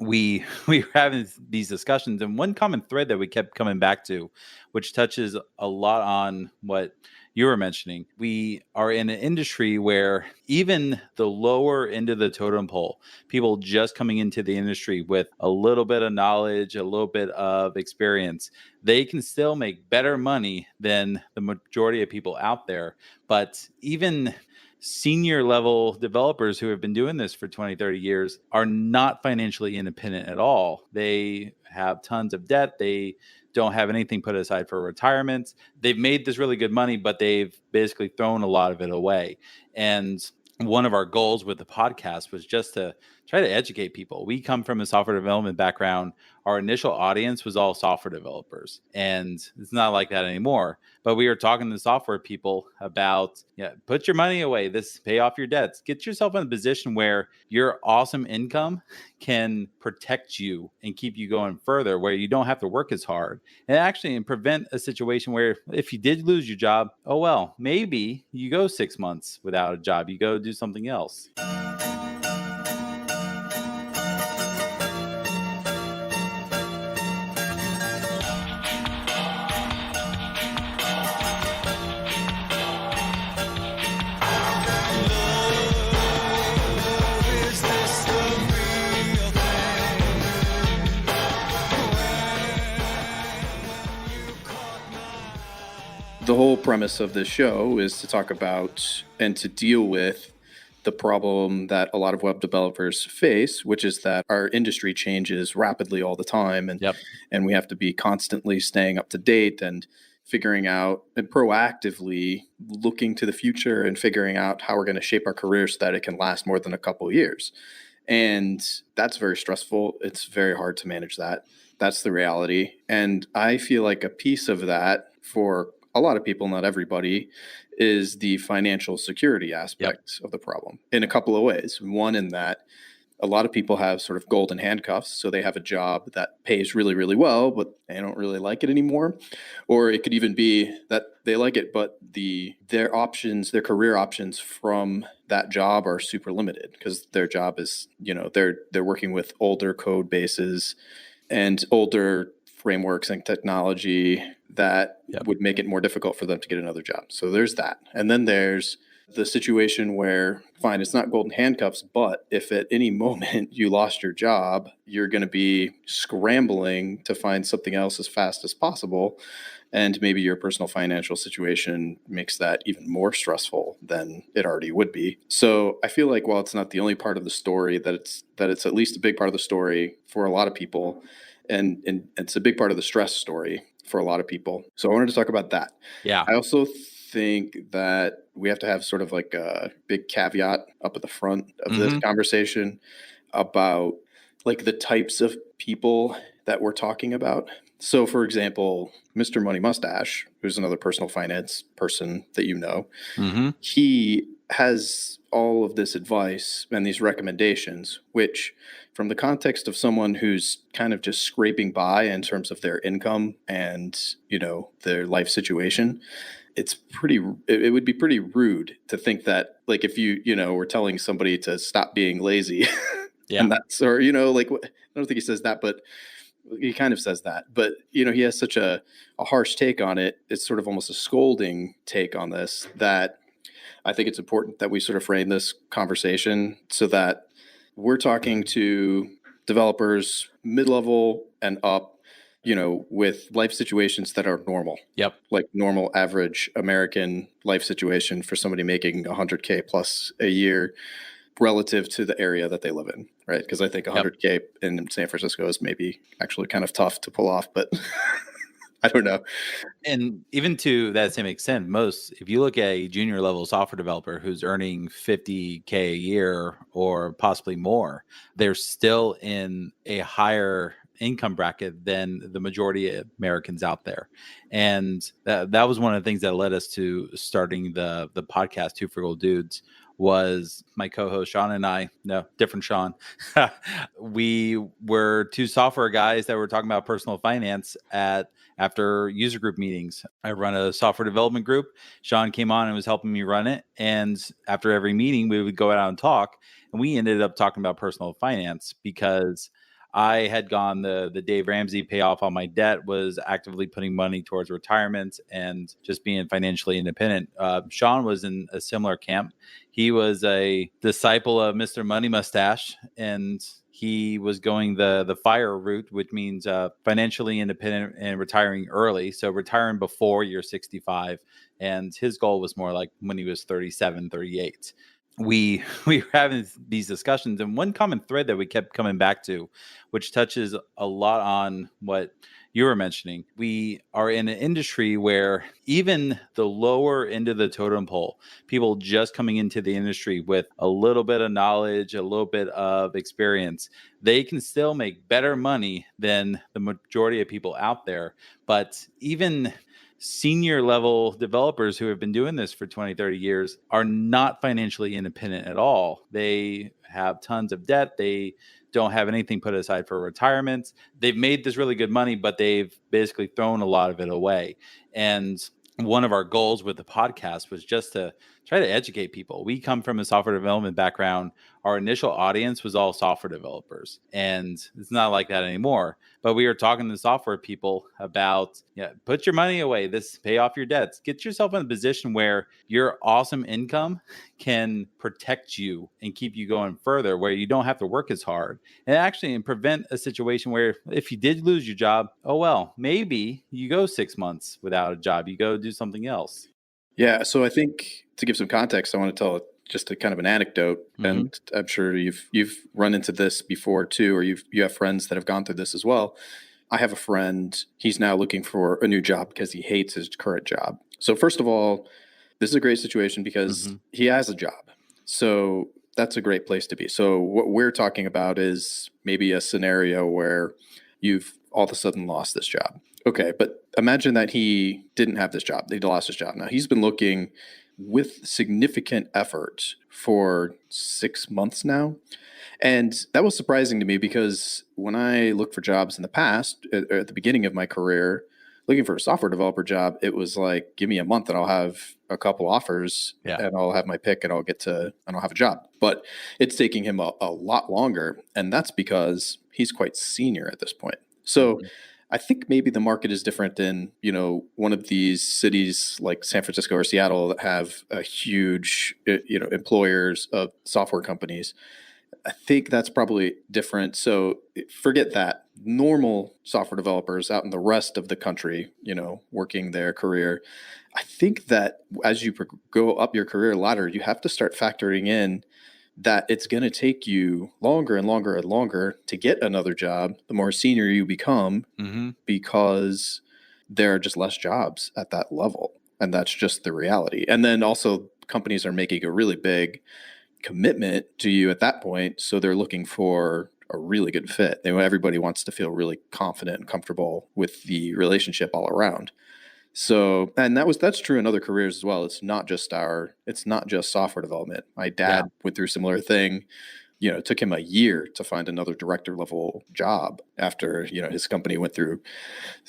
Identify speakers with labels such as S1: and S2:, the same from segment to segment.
S1: we were having these discussions, and one common thread that we kept coming back to, which touches a lot on what you were mentioning. We are in an industry where even the lower end of the totem pole, people just coming into the industry with a little bit of knowledge, a little bit of experience, they can still make better money than the majority of people out there. But even senior level developers who have been doing this for 20, 30 years are not financially independent at all. They have tons of debt. They don't have anything put aside for retirement. They've made this really good money, but they've basically thrown a lot of it away. And one of our goals with the podcast was just to try to educate people. We come from a software development background. Our initial audience was all software developers, and it's not like that anymore. But we were talking to software people about, put your money away, this pay off your debts, get yourself in a position where your awesome income can protect you and keep you going further, where you don't have to work as hard, and actually prevent a situation where if you did lose your job, oh well, maybe you go 6 months without a job, you go do something else.
S2: The whole premise of this show is to talk about and to deal with the problem that a lot of web developers face, which is that our industry changes rapidly all the time. And we have to be constantly staying up to date and figuring out and proactively looking to the future and figuring out how we're going to shape our career so that it can last more than a couple of years. And that's very stressful. It's very hard to manage that. That's the reality. And I feel like a piece of that for a lot of people, not everybody, is the financial security aspect of the problem in a couple of ways. One, in that a lot of people have sort of golden handcuffs. So they have a job that pays really, really well, but they don't really like it anymore. Or it could even be that they like it, but their options, their career options from that job are super limited because their job is, they're working with older code bases and older frameworks and technology that would make it more difficult for them to get another job. So there's that. And then there's the situation where, fine, it's not golden handcuffs, but if at any moment you lost your job, you're going to be scrambling to find something else as fast as possible. And maybe your personal financial situation makes that even more stressful than it already would be. So I feel like while it's not the only part of the story, that it's at least a big part of the story for a lot of people. And it's a big part of the stress story for a lot of people. So I wanted to talk about that.
S1: Yeah.
S2: I also think that we have to have sort of like a big caveat up at the front of this conversation about like the types of people that we're talking about. So for example, Mr. Money Mustache, who's another personal finance person that you know, he has all of this advice and these recommendations, which from the context of someone who's kind of just scraping by in terms of their income and, their life situation, it would be pretty rude to think that, like, if you were telling somebody to stop being lazy and that's, or, I don't think he says that, but he kind of says that, but, he has such a harsh take on it. It's sort of almost a scolding take on this that I think it's important that we sort of frame this conversation so that we're talking to developers mid-level and up, with life situations that are normal. Like normal average American life situation for somebody making 100K plus a year relative to the area that they live in, right? Because I think 100K in San Francisco is maybe actually kind of tough to pull off, but I don't know.
S1: And even to that same extent, if you look at a junior level software developer who's earning 50K a year or possibly more, they're still in a higher income bracket than the majority of Americans out there. And that was one of the things that led us to starting the podcast, Two Frugal Dudes, was my co-host Sean and I, no, different Sean. We were two software guys that were talking about personal finance after user group meetings. I run a software development group. Sean came on and was helping me run it. And after every meeting, we would go out and talk. And we ended up talking about personal finance because I had gone the Dave Ramsey pay off on my debt, was actively putting money towards retirement and just being financially independent. Sean was in a similar camp. He was a disciple of Mr. Money Mustache, and he was going the fire route, which means financially independent and retiring early. So retiring before you're 65. And his goal was more like when he was 37, 38. We were having these discussions, and one common thread that we kept coming back to, which touches a lot on what you were mentioning. We are in an industry where even the lower end of the totem pole, people just coming into the industry with a little bit of knowledge, a little bit of experience, they can still make better money than the majority of people out there. But even senior level developers who have been doing this for 20, 30 years are not financially independent at all. They have tons of debt. They don't have anything put aside for retirement. They've made this really good money, but they've basically thrown a lot of it away. And one of our goals with the podcast was just to try to educate people. We come from a software development background. Our initial audience was all software developers, and it's not like that anymore. But we were talking to software people about, put your money away, this pay off your debts, get yourself in a position where your awesome income can protect you and keep you going further, where you don't have to work as hard, and actually prevent a situation where if you did lose your job, oh well, maybe you go 6 months without a job, you go do something else.
S2: Yeah, so I think to give some context, I want to tell just a kind of an anecdote, and I'm sure you've run into this before too, or you have friends that have gone through this as well. I have a friend, he's now looking for a new job because he hates his current job. So first of all, this is a great situation because he has a job. So that's a great place to be. So what we're talking about is maybe a scenario where you've all of a sudden lost this job. Okay, but imagine that he didn't have this job. He lost his job. Now he's been looking with significant effort for 6 months now. And that was surprising to me because when I looked for jobs in the past, at the beginning of my career, looking for a software developer job, it was like, give me a month and I'll have a couple offers and I'll have my pick and I'll have a job. But it's taking him a lot longer. And that's because he's quite senior at this point. So I think maybe the market is different in, one of these cities like San Francisco or Seattle that have a huge, employers of software companies. I think that's probably different. So forget that. Normal software developers out in the rest of the country, working their career. I think that as you go up your career ladder, you have to start factoring in that it's going to take you longer and longer and longer to get another job the more senior you become, because there are just less jobs at that level. And that's just the reality. And then also companies are making a really big commitment to you at that point. So they're looking for a really good fit. Everybody wants to feel really confident and comfortable with the relationship all around. So, and that's true in other careers as well. It's not just software development. My dad went through a similar thing. It took him a year to find another director level job after, his company went through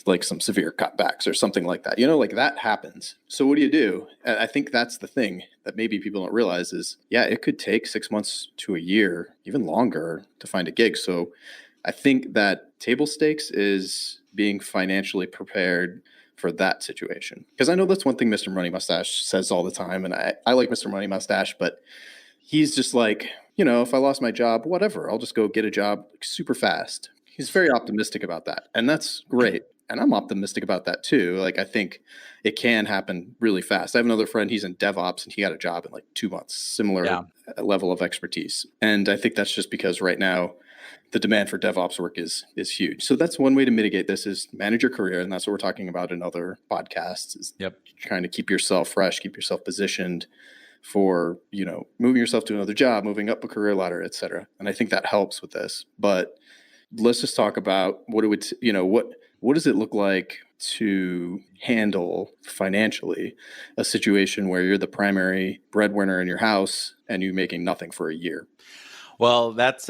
S2: like some severe cutbacks or something like that. Like that happens. So what do you do? And I think that's the thing that maybe people don't realize is, it could take 6 months to a year, even longer, to find a gig. So I think that table stakes is being financially prepared for that situation. Because I know that's one thing Mr. Money Mustache says all the time. And I like Mr. Money Mustache, but he's just like, if I lost my job, whatever, I'll just go get a job super fast. He's very optimistic about that. And that's great. And I'm optimistic about that too. Like, I think it can happen really fast. I have another friend, he's in DevOps and he got a job in like 2 months, similar level of expertise. And I think that's just because right now the demand for DevOps work is huge. So that's one way to mitigate this is manage your career. And that's what we're talking about in other podcasts is trying to keep yourself fresh, keep yourself positioned for, moving yourself to another job, moving up a career ladder, et cetera. And I think that helps with this. But let's just talk about what does it look like to handle financially a situation where you're the primary breadwinner in your house and you're making nothing for a year?
S1: Well, that's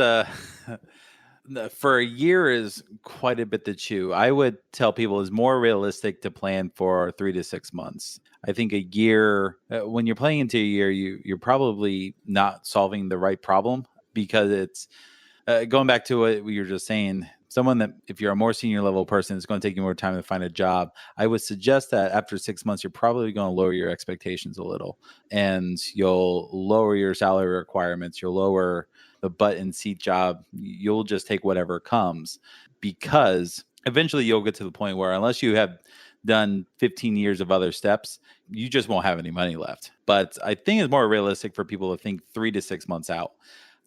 S1: for a year is quite a bit to chew. I would tell people it's more realistic to plan for 3 to 6 months. I think a year, when you're playing into a year, you're probably not solving the right problem because Going back to what you were just saying, someone that if you're a more senior level person, it's going to take you more time to find a job. I would suggest that after 6 months, you're probably going to lower your expectations a little, and you'll lower your salary requirements. You'll lower the butt and seat job. You'll just take whatever comes, because eventually you'll get to the point where, unless you have done 15 years of other steps, you just won't have any money left. But I think it's more realistic for people to think 3 to 6 months out.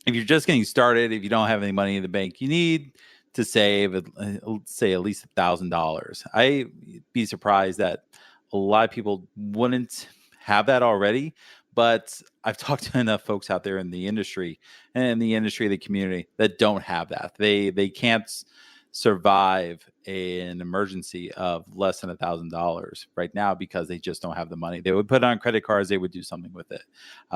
S1: If you're just getting started, if you don't have any money in the bank, you need to save, say, at least $1,000. I'd be surprised that a lot of people wouldn't have that already. But I've talked to enough folks out there in the industry and in the industry, the community, that don't have that. They can't survive an emergency of less than $1,000 right now because they just don't have the money. They would put it on credit cards. They would do something with it.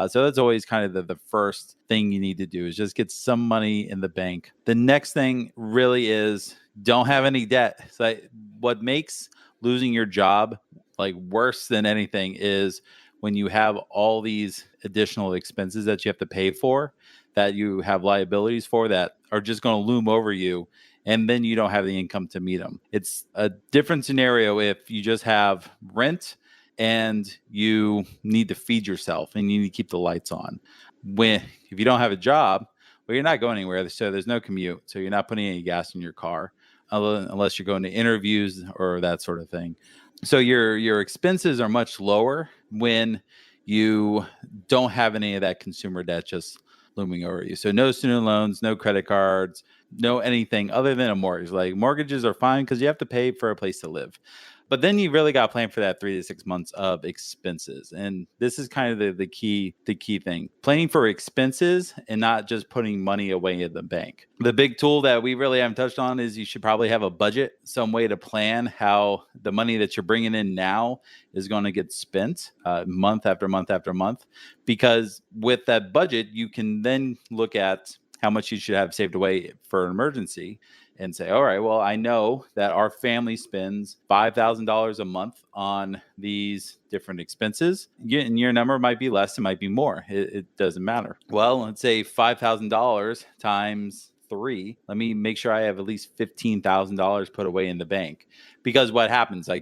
S1: So that's always kind of the first thing you need to do, is just get some money in the bank. The next thing really is don't have any debt. So what makes losing your job like worse than anything is when you have all these additional expenses that you have to pay for, that you have liabilities for, that are just going to loom over you, and then you don't have the income to meet them. It's a different scenario if you just have rent and you need to feed yourself and you need to keep the lights on. When if you don't have a job, well, you're not going anywhere, so there's no commute, so you're not putting any gas in your car unless you're going to interviews or that sort of thing. So your expenses are much lower when you don't have any of that consumer debt just looming over you. So no student loans, no credit cards, no anything other than a mortgage. Like, mortgages are fine because you have to pay for a place to live. But then you really got to plan for that 3 to 6 months of expenses. And this is kind of the key thing. Planning for expenses and not just putting money away in the bank. The big tool that we really haven't touched on is you should probably have a budget, some way to plan how the money that you're bringing in now is going to get spent month after month after month. Because with that budget, you can then look at how much you should have saved away for an emergency and say, all right, well, I know that our family spends $5,000 a month on these different expenses. And your number might be less, it might be more. It doesn't matter. Well, let's say $5,000 times 3. Let me make sure I have at least $15,000 put away in the bank. Because what happens, I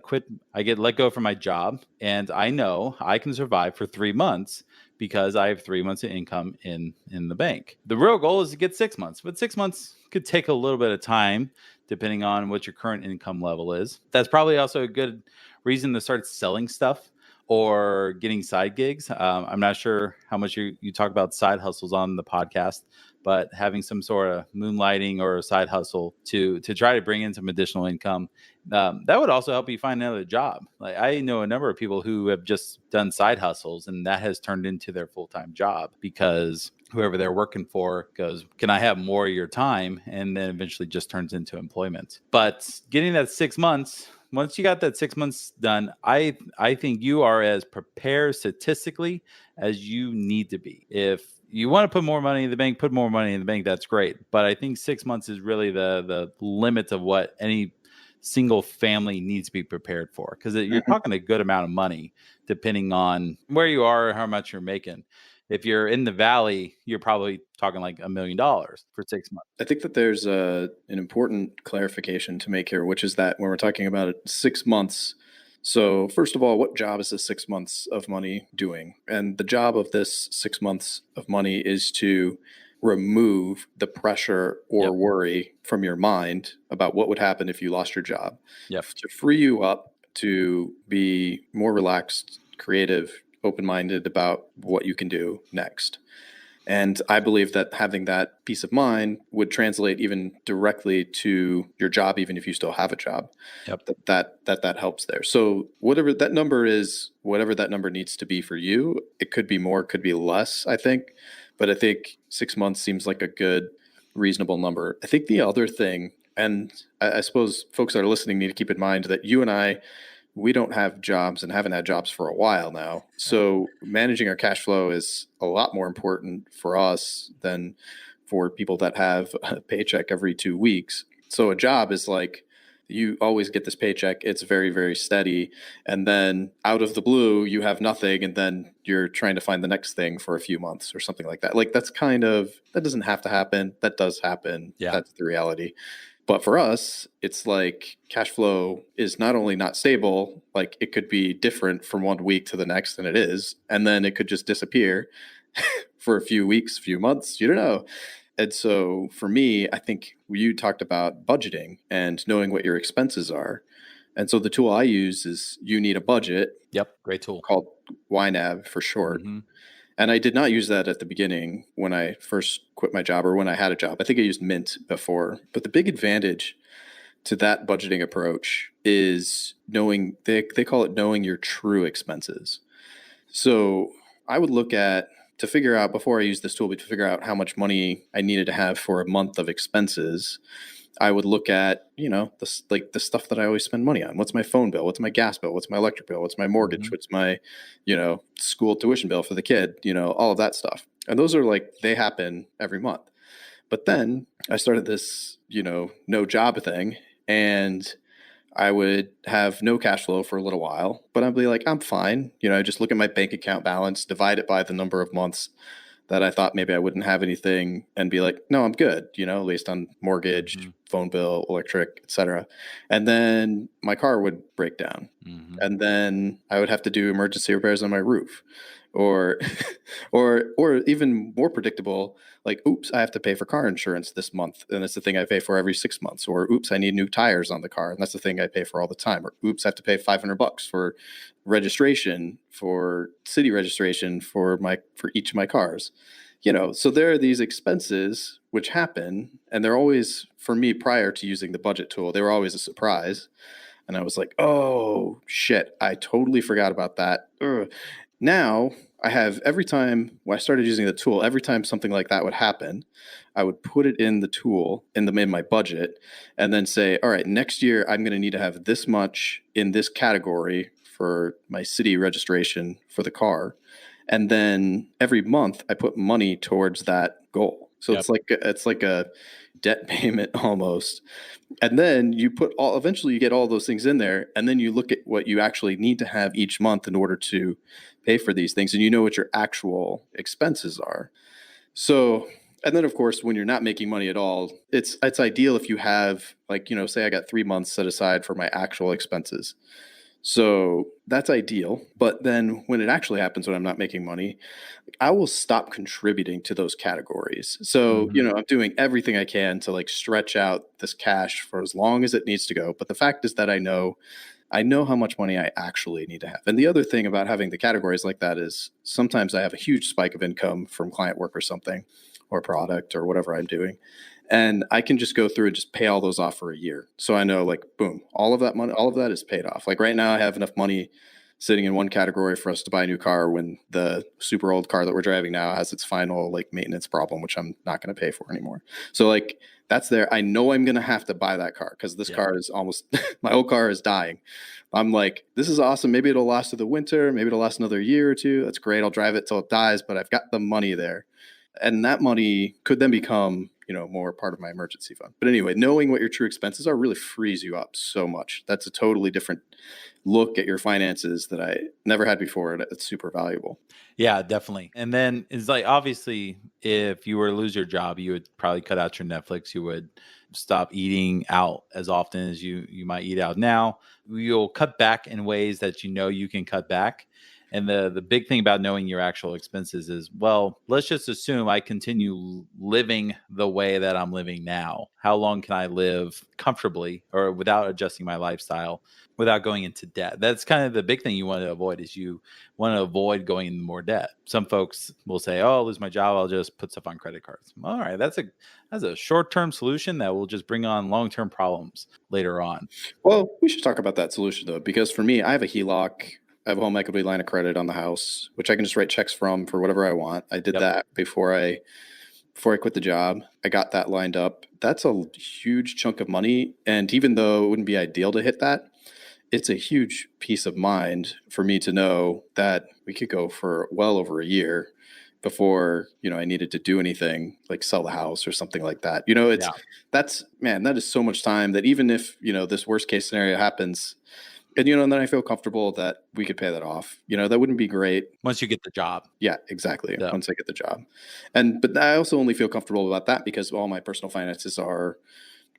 S1: get let go from my job, and I know I can survive for 3 months because I have 3 months of income in the bank. The real goal is to get 6 months, but 6 months could take a little bit of time depending on what your current income level is. That's probably also a good reason to start selling stuff or getting side gigs. I'm not sure how much you talk about side hustles on the podcast, but having some sort of moonlighting or a side hustle to try to bring in some additional income, that would also help you find another job. Like, I know a number of people who have just done side hustles, and that has turned into their full-time job because whoever they're working for goes, can I have more of your time? And then eventually just turns into employment. But getting that 6 months, once you got that 6 months done, I think you are as prepared statistically as you need to be. If you want to put more money in the bank, put more money in the bank. That's great. But I think 6 months is really the limit of what any single family needs to be prepared for, because you're talking a good amount of money depending on where you are, how much you're making. If you're in the valley, you're probably talking like $1 million for 6 months.
S2: I think that there's an important clarification to make here, which is that when we're talking about 6 months, so first of all, what job is this 6 months of money doing? And the job of this 6 months of money is to remove the pressure or worry from your mind about what would happen if you lost your job. To free you up to be more relaxed, creative, open-minded about what you can do next. And I believe that having that peace of mind would translate even directly to your job, even if you still have a job. That helps there. So whatever that number is, whatever that number needs to be for you, it could be more, could be less, I think. But I think 6 months seems like a good, reasonable number. I think the other thing, and I suppose folks that are listening need to keep in mind that you and I, we don't have jobs and haven't had jobs for a while now. So managing our cash flow is a lot more important for us than for people that have a paycheck every 2 weeks. So a job is like you always get this paycheck. It's very, very steady. And then out of the blue, you have nothing. And then you're trying to find the next thing for a few months or something like that. Like that's kind of, that doesn't have to happen. That does happen.
S1: Yeah.
S2: That's the reality. But for us, it's like cash flow is not only not stable, like it could be different from one week to the next, and it is. And then it could just disappear for a few weeks, a few months. You don't know. And so for me, I think you talked about budgeting and knowing what your expenses are. And so the tool I use is You Need a Budget,
S1: Yep. Great tool.
S2: called YNAB for short.
S1: Mm-hmm.
S2: And I did not use that at the beginning when I first quit my job or when I had a job. I think I used Mint before. But the big advantage to that budgeting approach is knowing, they call it knowing your true expenses. So I would look at, to figure out, before I used this tool, but to figure out how much money I needed to have for a month of expenses, I would look at, the stuff that I always spend money on. What's my phone bill? What's my gas bill? What's my electric bill? What's my mortgage?
S1: Mm-hmm.
S2: What's my, school tuition bill for the kid? All of that stuff. And those are like, they happen every month. But then I started this, no job thing, and I would have no cash flow for a little while, but I'd be like, I'm fine. I just look at my bank account balance, divide it by the number of months that I thought maybe I wouldn't have anything, and be like, no, I'm good, at least on mortgage,
S1: Mm-hmm.
S2: phone bill, electric, etc. And then my car would break down.
S1: Mm-hmm.
S2: And then I would have to do emergency repairs on my roof. Or or even more predictable, like, oops, I have to pay for car insurance this month, and it's the thing I pay for every 6 months. Or oops, I need new tires on the car, and that's the thing I pay for all the time. Or oops, I have to pay $500 for registration, for city registration for each of my cars. So there are these expenses which happen, and they're always, for me, prior to using the budget tool, they were always a surprise. And I was like, oh shit, I totally forgot about that. Ugh. Now I have, every time when I started using the tool, every time something like that would happen, I would put it in the tool, in my budget, and then say, all right, next year I'm going to need to have this much in this category for my city registration for the car. And then every month I put money towards that goal. So
S1: Yep.
S2: it's like a debt payment almost. And then eventually you get all those things in there, and then you look at what you actually need to have each month in order to pay for these things, and you know what your actual expenses are. So, and then of course, when you're not making money at all, it's ideal if you have, like, say I got 3 months set aside for my actual expenses. So that's ideal. But then when it actually happens, when I'm not making money, I will stop contributing to those categories. So,
S1: Mm-hmm.
S2: I'm doing everything I can to like stretch out this cash for as long as it needs to go. But the fact is that I know how much money I actually need to have. And the other thing about having the categories like that is sometimes I have a huge spike of income from client work or something, or product or whatever I'm doing. And I can just go through and just pay all those off for a year. So I know, like, boom, all of that money, all of that is paid off. Like right now I have enough money sitting in one category for us to buy a new car when the super old car that we're driving now has its final like maintenance problem, which I'm not going to pay for anymore. So like that's there. I know I'm going to have to buy that car because this car is almost, my old car is dying. I'm like, this is awesome. Maybe it'll last through the winter. Maybe it'll last another year or two. That's great. I'll drive it till it dies, but I've got the money there. And that money could then become, more part of my emergency fund. But anyway, knowing what your true expenses are really frees you up so much. That's a totally different look at your finances that I never had before. And it's super valuable.
S1: Yeah, definitely. And then it's like, obviously, if you were to lose your job, you would probably cut out your Netflix. You would stop eating out as often as you might eat out now. You'll cut back in ways that you can cut back. And the big thing about knowing your actual expenses is, well, let's just assume I continue living the way that I'm living now. How long can I live comfortably or without adjusting my lifestyle, without going into debt? That's kind of the big thing you want to avoid, is you want to avoid going into more debt. Some folks will say, oh, I'll lose my job, I'll just put stuff on credit cards. All right, that's a short-term solution that will just bring on long-term problems later on.
S2: Well, we should talk about that solution though, because for me, I have a HELOC. I have a home equity line of credit on the house, which I can just write checks from for whatever I want. I did that before I quit the job. I got that lined up. That's a huge chunk of money. And even though it wouldn't be ideal to hit that, it's a huge peace of mind for me to know that we could go for well over a year before, I needed to do anything like sell the house or something like that.
S1: Yeah.
S2: That is so much time that even if, this worst case scenario happens, and then I feel comfortable that we could pay that off. That wouldn't be great.
S1: Once you get the job.
S2: Yeah, exactly.
S1: So,
S2: Once I get the job. But I also only feel comfortable about that because all my personal finances are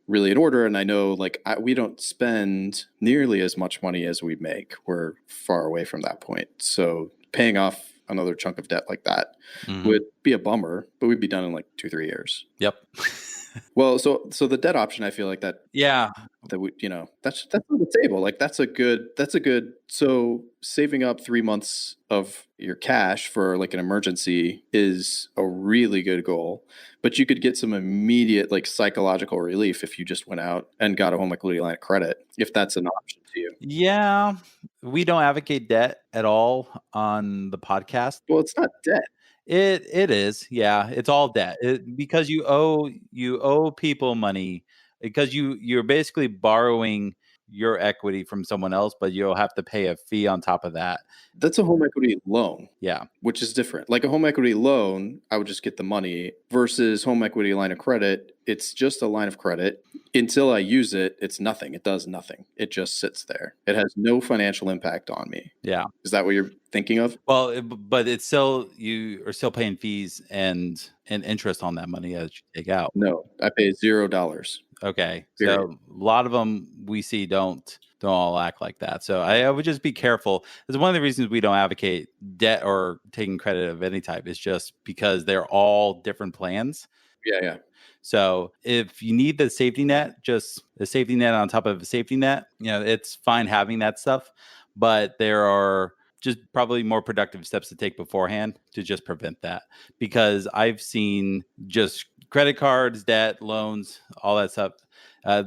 S2: really in order. And I know we don't spend nearly as much money as we make. We're far away from that point. So paying off another chunk of debt like that would be a bummer, but we'd be done in like 2-3 years.
S1: yep.
S2: Well, so the debt option, I feel like that
S1: Yeah.
S2: we, that's on the table. Like that's a good. So saving up 3 months of your cash for like an emergency is a really good goal, but you could get some immediate like psychological relief if you just went out and got a home equity line of credit, if that's an option to you.
S1: Yeah. We don't advocate debt at all on the podcast.
S2: Well, it's not debt.
S1: It is. Yeah, it's all debt. Because you owe people money because you're basically borrowing your equity from someone else, but you'll have to pay a fee on top of that.
S2: That's a home equity loan.
S1: Yeah.
S2: Which is different. Like a home equity loan, I would just get the money versus home equity line of credit. It's just a line of credit. Until I use it, it's nothing. It does nothing. It just sits there. It has no financial impact on me.
S1: Yeah.
S2: Is that what you're thinking of?
S1: Well, but it's still you are still paying fees and interest on that money as you take out.
S2: No, I pay $0.
S1: Okay.
S2: Period.
S1: So a lot of them we see don't all act like that. So I would just be careful. It's one of the reasons we don't advocate debt or taking credit of any type is just because they're all different plans.
S2: Yeah.
S1: So if you need the safety net, just a safety net on top of a safety net, it's fine having that stuff, but there are just probably more productive steps to take beforehand to just prevent that. Because I've seen just credit cards, debt, loans, all that stuff.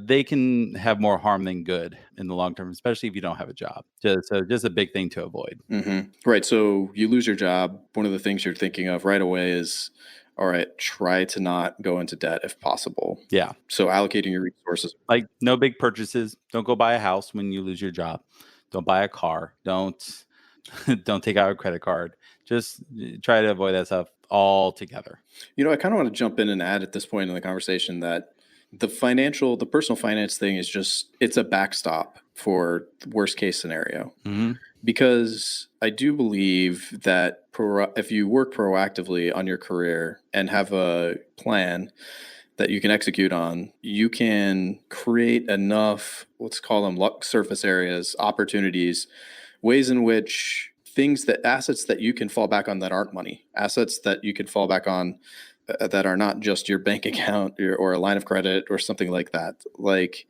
S1: They can have more harm than good in the long term, especially if you don't have a job. So just a big thing to avoid.
S2: Mm-hmm. Right. So you lose your job. One of the things you're thinking of right away is, all right, try to not go into debt if possible.
S1: Yeah.
S2: So allocating your resources.
S1: Like no big purchases. Don't go buy a house when you lose your job. Don't buy a car. Don't take out a credit card. Just try to avoid that stuff altogether.
S2: I kind of want to jump in and add at this point in the conversation that the personal finance thing is it's a backstop for the worst case scenario.
S1: Mm-hmm.
S2: Because I do believe that if you work proactively on your career and have a plan that you can execute on, you can create enough, let's call them luck surface areas, opportunities, ways in which assets that you can fall back on that aren't money, assets that you can fall back on that are not just your bank account or a line of credit or something like that. Like,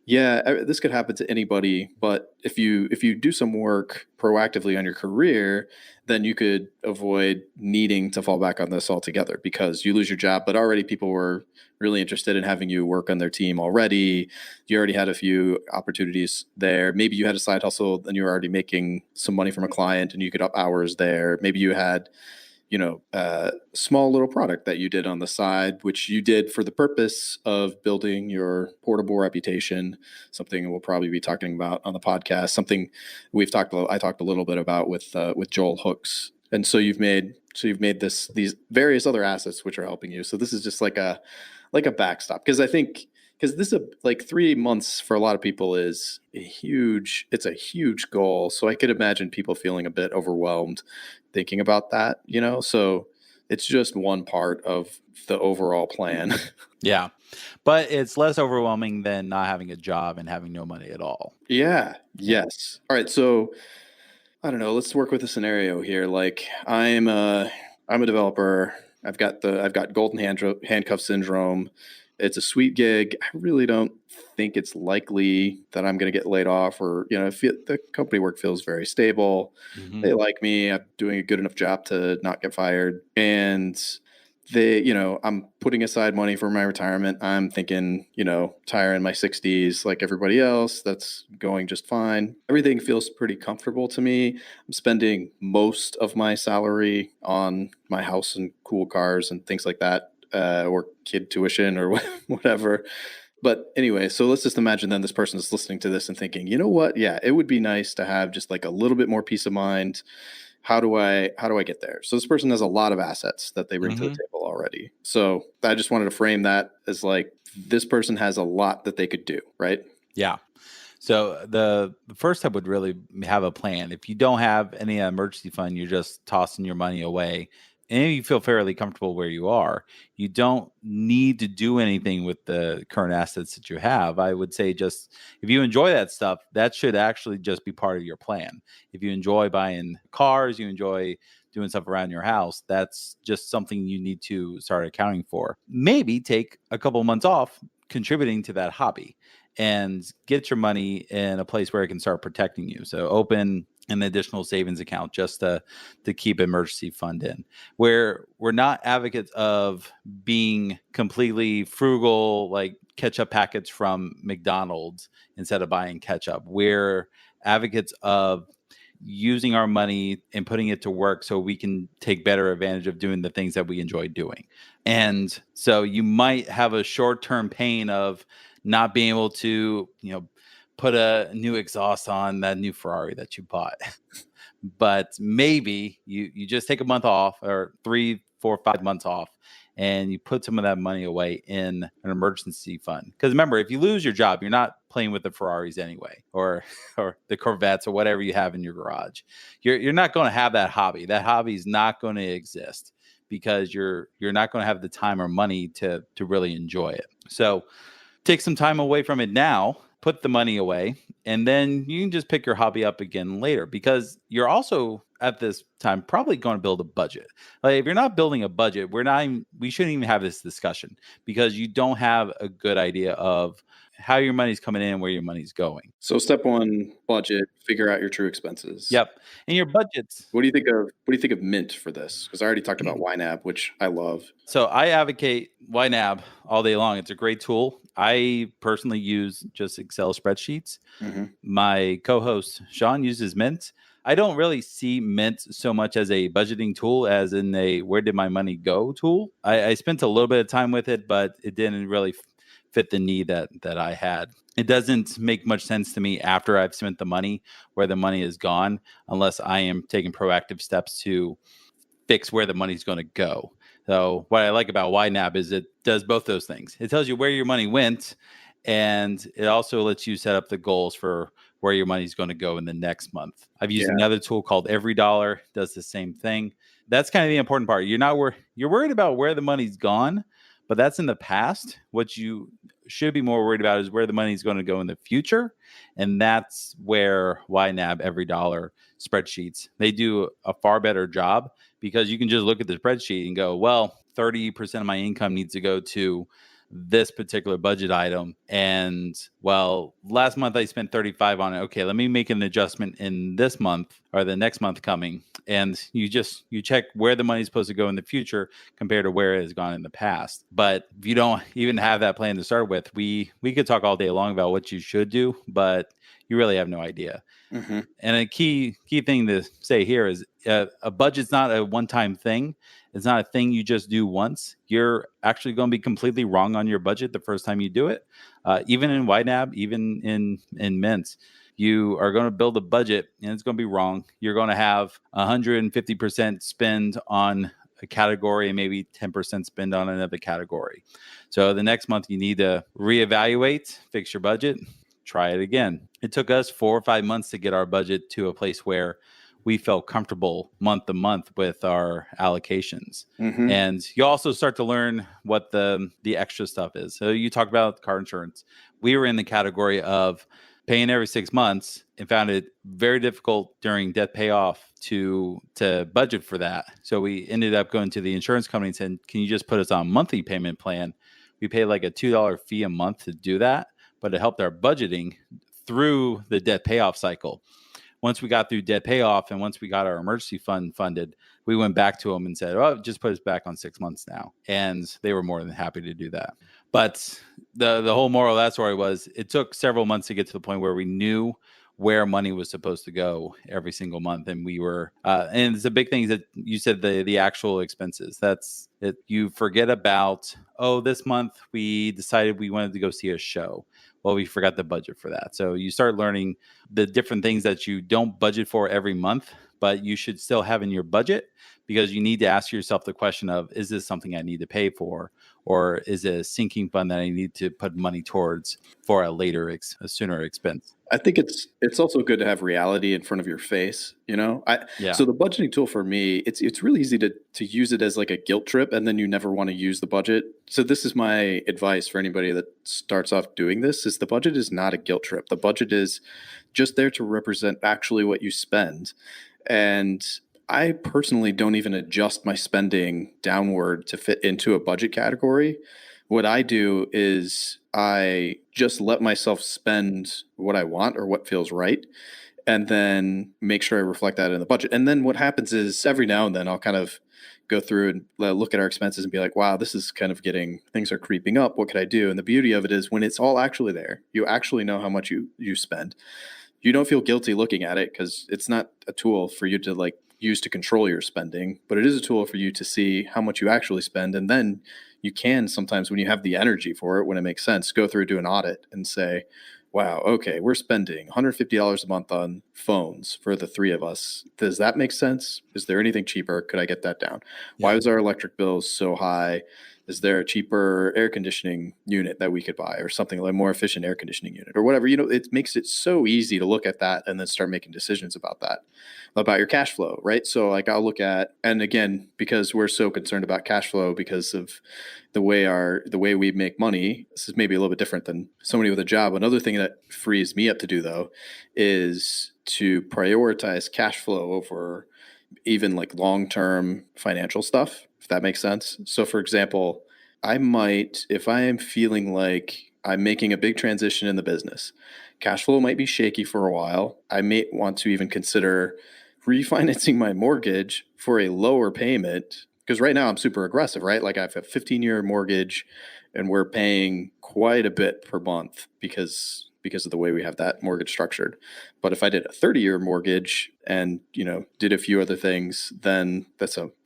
S2: yeah, this could happen to anybody, but if you do some work proactively on your career, then you could avoid needing to fall back on this altogether because you lose your job, but already people were really interested in having you work on their team already. You already had a few opportunities there. Maybe you had a side hustle and you were already making some money from a client and you could up hours there. Maybe you had a small little product that you did on the side, which you did for the purpose of building your portable reputation, something we'll probably be talking about on the podcast, something I talked a little bit about with Joel Hooks. And so you've made these various other assets which are helping you. So this is just like a backstop. Because this like 3 months for a lot of people is it's a huge goal. So I could imagine people feeling a bit overwhelmed thinking about that, so it's just one part of the overall plan.
S1: Yeah. But it's less overwhelming than not having a job and having no money at all.
S2: Yeah. Yes. All right. So I don't know. Let's work with a scenario here. Like I'm a developer. I've got golden handcuff syndrome. It's a sweet gig. I really don't think it's likely that I'm going to get laid off or, the company work feels very stable.
S1: Mm-hmm.
S2: They like me. I'm doing a good enough job to not get fired. And I'm putting aside money for my retirement. I'm thinking, retire in my 60s like everybody else. That's going just fine. Everything feels pretty comfortable to me. I'm spending most of my salary on my house and cool cars and things like that. Or kid tuition or whatever. But anyway, so let's just imagine then this person is listening to this and thinking, you know what? Yeah, it would be nice to have just like a little bit more peace of mind How do I get there? So this person has a lot of assets that they bring to the table already. So I just wanted to frame that as like this person has a lot that they could do, right?
S1: Yeah. So the first step would really have a plan. If you don't have any emergency fund, you're just tossing your money away, and you feel fairly comfortable where you are. You don't need to do anything with the current assets that you have. I would say just if you enjoy that stuff, that should actually just be part of your plan. If you enjoy buying cars, you enjoy doing stuff around your house, that's just something you need to start accounting for. Maybe take a couple months off contributing to that hobby and get your money in a place where it can start protecting you. So open an additional savings account just to keep emergency fund in. Where we're not advocates of being completely frugal, like ketchup packets from McDonald's instead of buying ketchup. We're advocates of using our money and putting it to work so we can take better advantage of doing the things that we enjoy doing. And so you might have a short-term pain of not being able to, put a new exhaust on that new Ferrari that you bought. But maybe you just take a month off or 3, 4, 5 months off and you put some of that money away in an emergency fund. Because remember, if you lose your job, you're not playing with the Ferraris anyway, or or the Corvettes or whatever you have in your garage. You're not going to have that hobby. That hobby is not going to exist because you're not going to have the time or money to really enjoy it. So take some time away from it now, put the money away, and then you can just pick your hobby up again later because you're also at this time probably going to build a budget. Like if you're not building a budget, we shouldn't even have this discussion because you don't have a good idea of how your money's coming in and where your money's going.
S2: So step one, budget, figure out your true expenses.
S1: Yep. And your budgets.
S2: What do you think of Mint for this? Because I already talked about YNAB, which I love.
S1: So I advocate YNAB all day long. It's a great tool. I personally use just Excel spreadsheets.
S2: Mm-hmm.
S1: My co-host Sean uses Mint. I don't really see Mint so much as a budgeting tool as in a where did my money go tool. I spent a little bit of time with it, but it didn't really fit the need that I had. It doesn't make much sense to me after I've spent the money where the money is gone, unless I am taking proactive steps to fix where the money's going to go. So what I like about YNAB is it does both those things. It tells you where your money went, and it also lets you set up the goals for where your money's going to go in the next month. I've used another tool called Every Dollar, does the same thing. That's kind of the important part. You're worried about where the money's gone, but that's in the past. What you should be more worried about is where the money's going to go in the future. And that's where YNAB Every Dollar spreadsheets, they do a far better job because you can just look at the spreadsheet and go, well, 30% of my income needs to go to this particular budget item. And well, last month I spent 35 on it. Okay, let me make an adjustment in this month or the next month coming. And you check where the money's supposed to go in the future compared to where it has gone in the past. But if you don't even have that plan to start with, we could talk all day long about what you should do, but you really have no idea.
S2: Mm-hmm.
S1: And a key thing to say here is a budget's not a one-time thing. It's not a thing you just do once. You're actually going to be completely wrong on your budget the first time you do it. Even in YNAB, even in Mint, you are going to build a budget and it's going to be wrong. You're going to have 150% spend on a category and maybe 10% spend on another category. So the next month you need to reevaluate, fix your budget, try it again. It took us 4 or 5 months to get our budget to a place where we felt comfortable month to month with our allocations.
S2: Mm-hmm.
S1: And you also start to learn what the extra stuff is. So you talk about car insurance. We were in the category of paying every 6 months and found it very difficult during debt payoff to budget for that. So we ended up going to the insurance company and saying, can you just put us on a monthly payment plan? We pay like a $2 fee a month to do that, but it helped our budgeting through the debt payoff cycle. Once we got through debt payoff and once we got our emergency fund funded, we went back to them and said, oh, just put us back on 6 months now. And they were more than happy to do that. But the whole moral of that story was it took several months to get to the point where we knew where money was supposed to go every single month. And we were, and it's a big thing that you said the actual expenses. That's it. You forget about, oh, this month we decided we wanted to go see a show. Well, we forgot the budget for that. So you start learning the different things that you don't budget for every month, but you should still have in your budget, because you need to ask yourself the question of, is this something I need to pay for? Or is it a sinking fund that I need to put money towards for a a sooner expense?
S2: I think it's also good to have reality in front of your face, you know.
S1: Yeah.
S2: So the budgeting tool for me, it's really easy to use it as like a guilt trip, and then you never want to use the budget. So this is my advice for anybody that starts off doing this: is the budget is not a guilt trip. The budget is just there to represent actually what you spend. And I personally don't even adjust my spending downward to fit into a budget category. What I do is I just let myself spend what I want or what feels right, and then make sure I reflect that in the budget. And then what happens is every now and then I'll kind of go through and look at our expenses and be like, wow, this is kind of getting, things are creeping up. What could I do? And the beauty of it is when it's all actually there, you actually know how much you spend. You don't feel guilty looking at it because it's not a tool for you to like use to control your spending, but it is a tool for you to see how much you actually spend. And then you can sometimes, when you have the energy for it, when it makes sense, go through, do an audit and say, wow, okay, we're spending $150 a month on phones for the three of us. Does that make sense? Is there anything cheaper? Could I get that down? Why is our electric bill so high? Is there a cheaper air conditioning unit that we could buy, or something like a more efficient air conditioning unit or whatever? You know, it makes it so easy to look at that and then start making decisions about that, about your cash flow, right? So like I'll look at, and again, because we're so concerned about cash flow because of the way we make money, this is maybe a little bit different than somebody with a job. Another thing that frees me up to do though is to prioritize cash flow over even like long-term financial stuff, if that makes sense. So for example, I might, if I am feeling like I'm making a big transition in the business, cash flow might be shaky for a while. I may want to even consider refinancing my mortgage for a lower payment, because right now I'm super aggressive, right? Like I have a 15-year mortgage and we're paying quite a bit per month because of the way we have that mortgage structured. But if I did a 30-year mortgage and, you know, did a few other things, then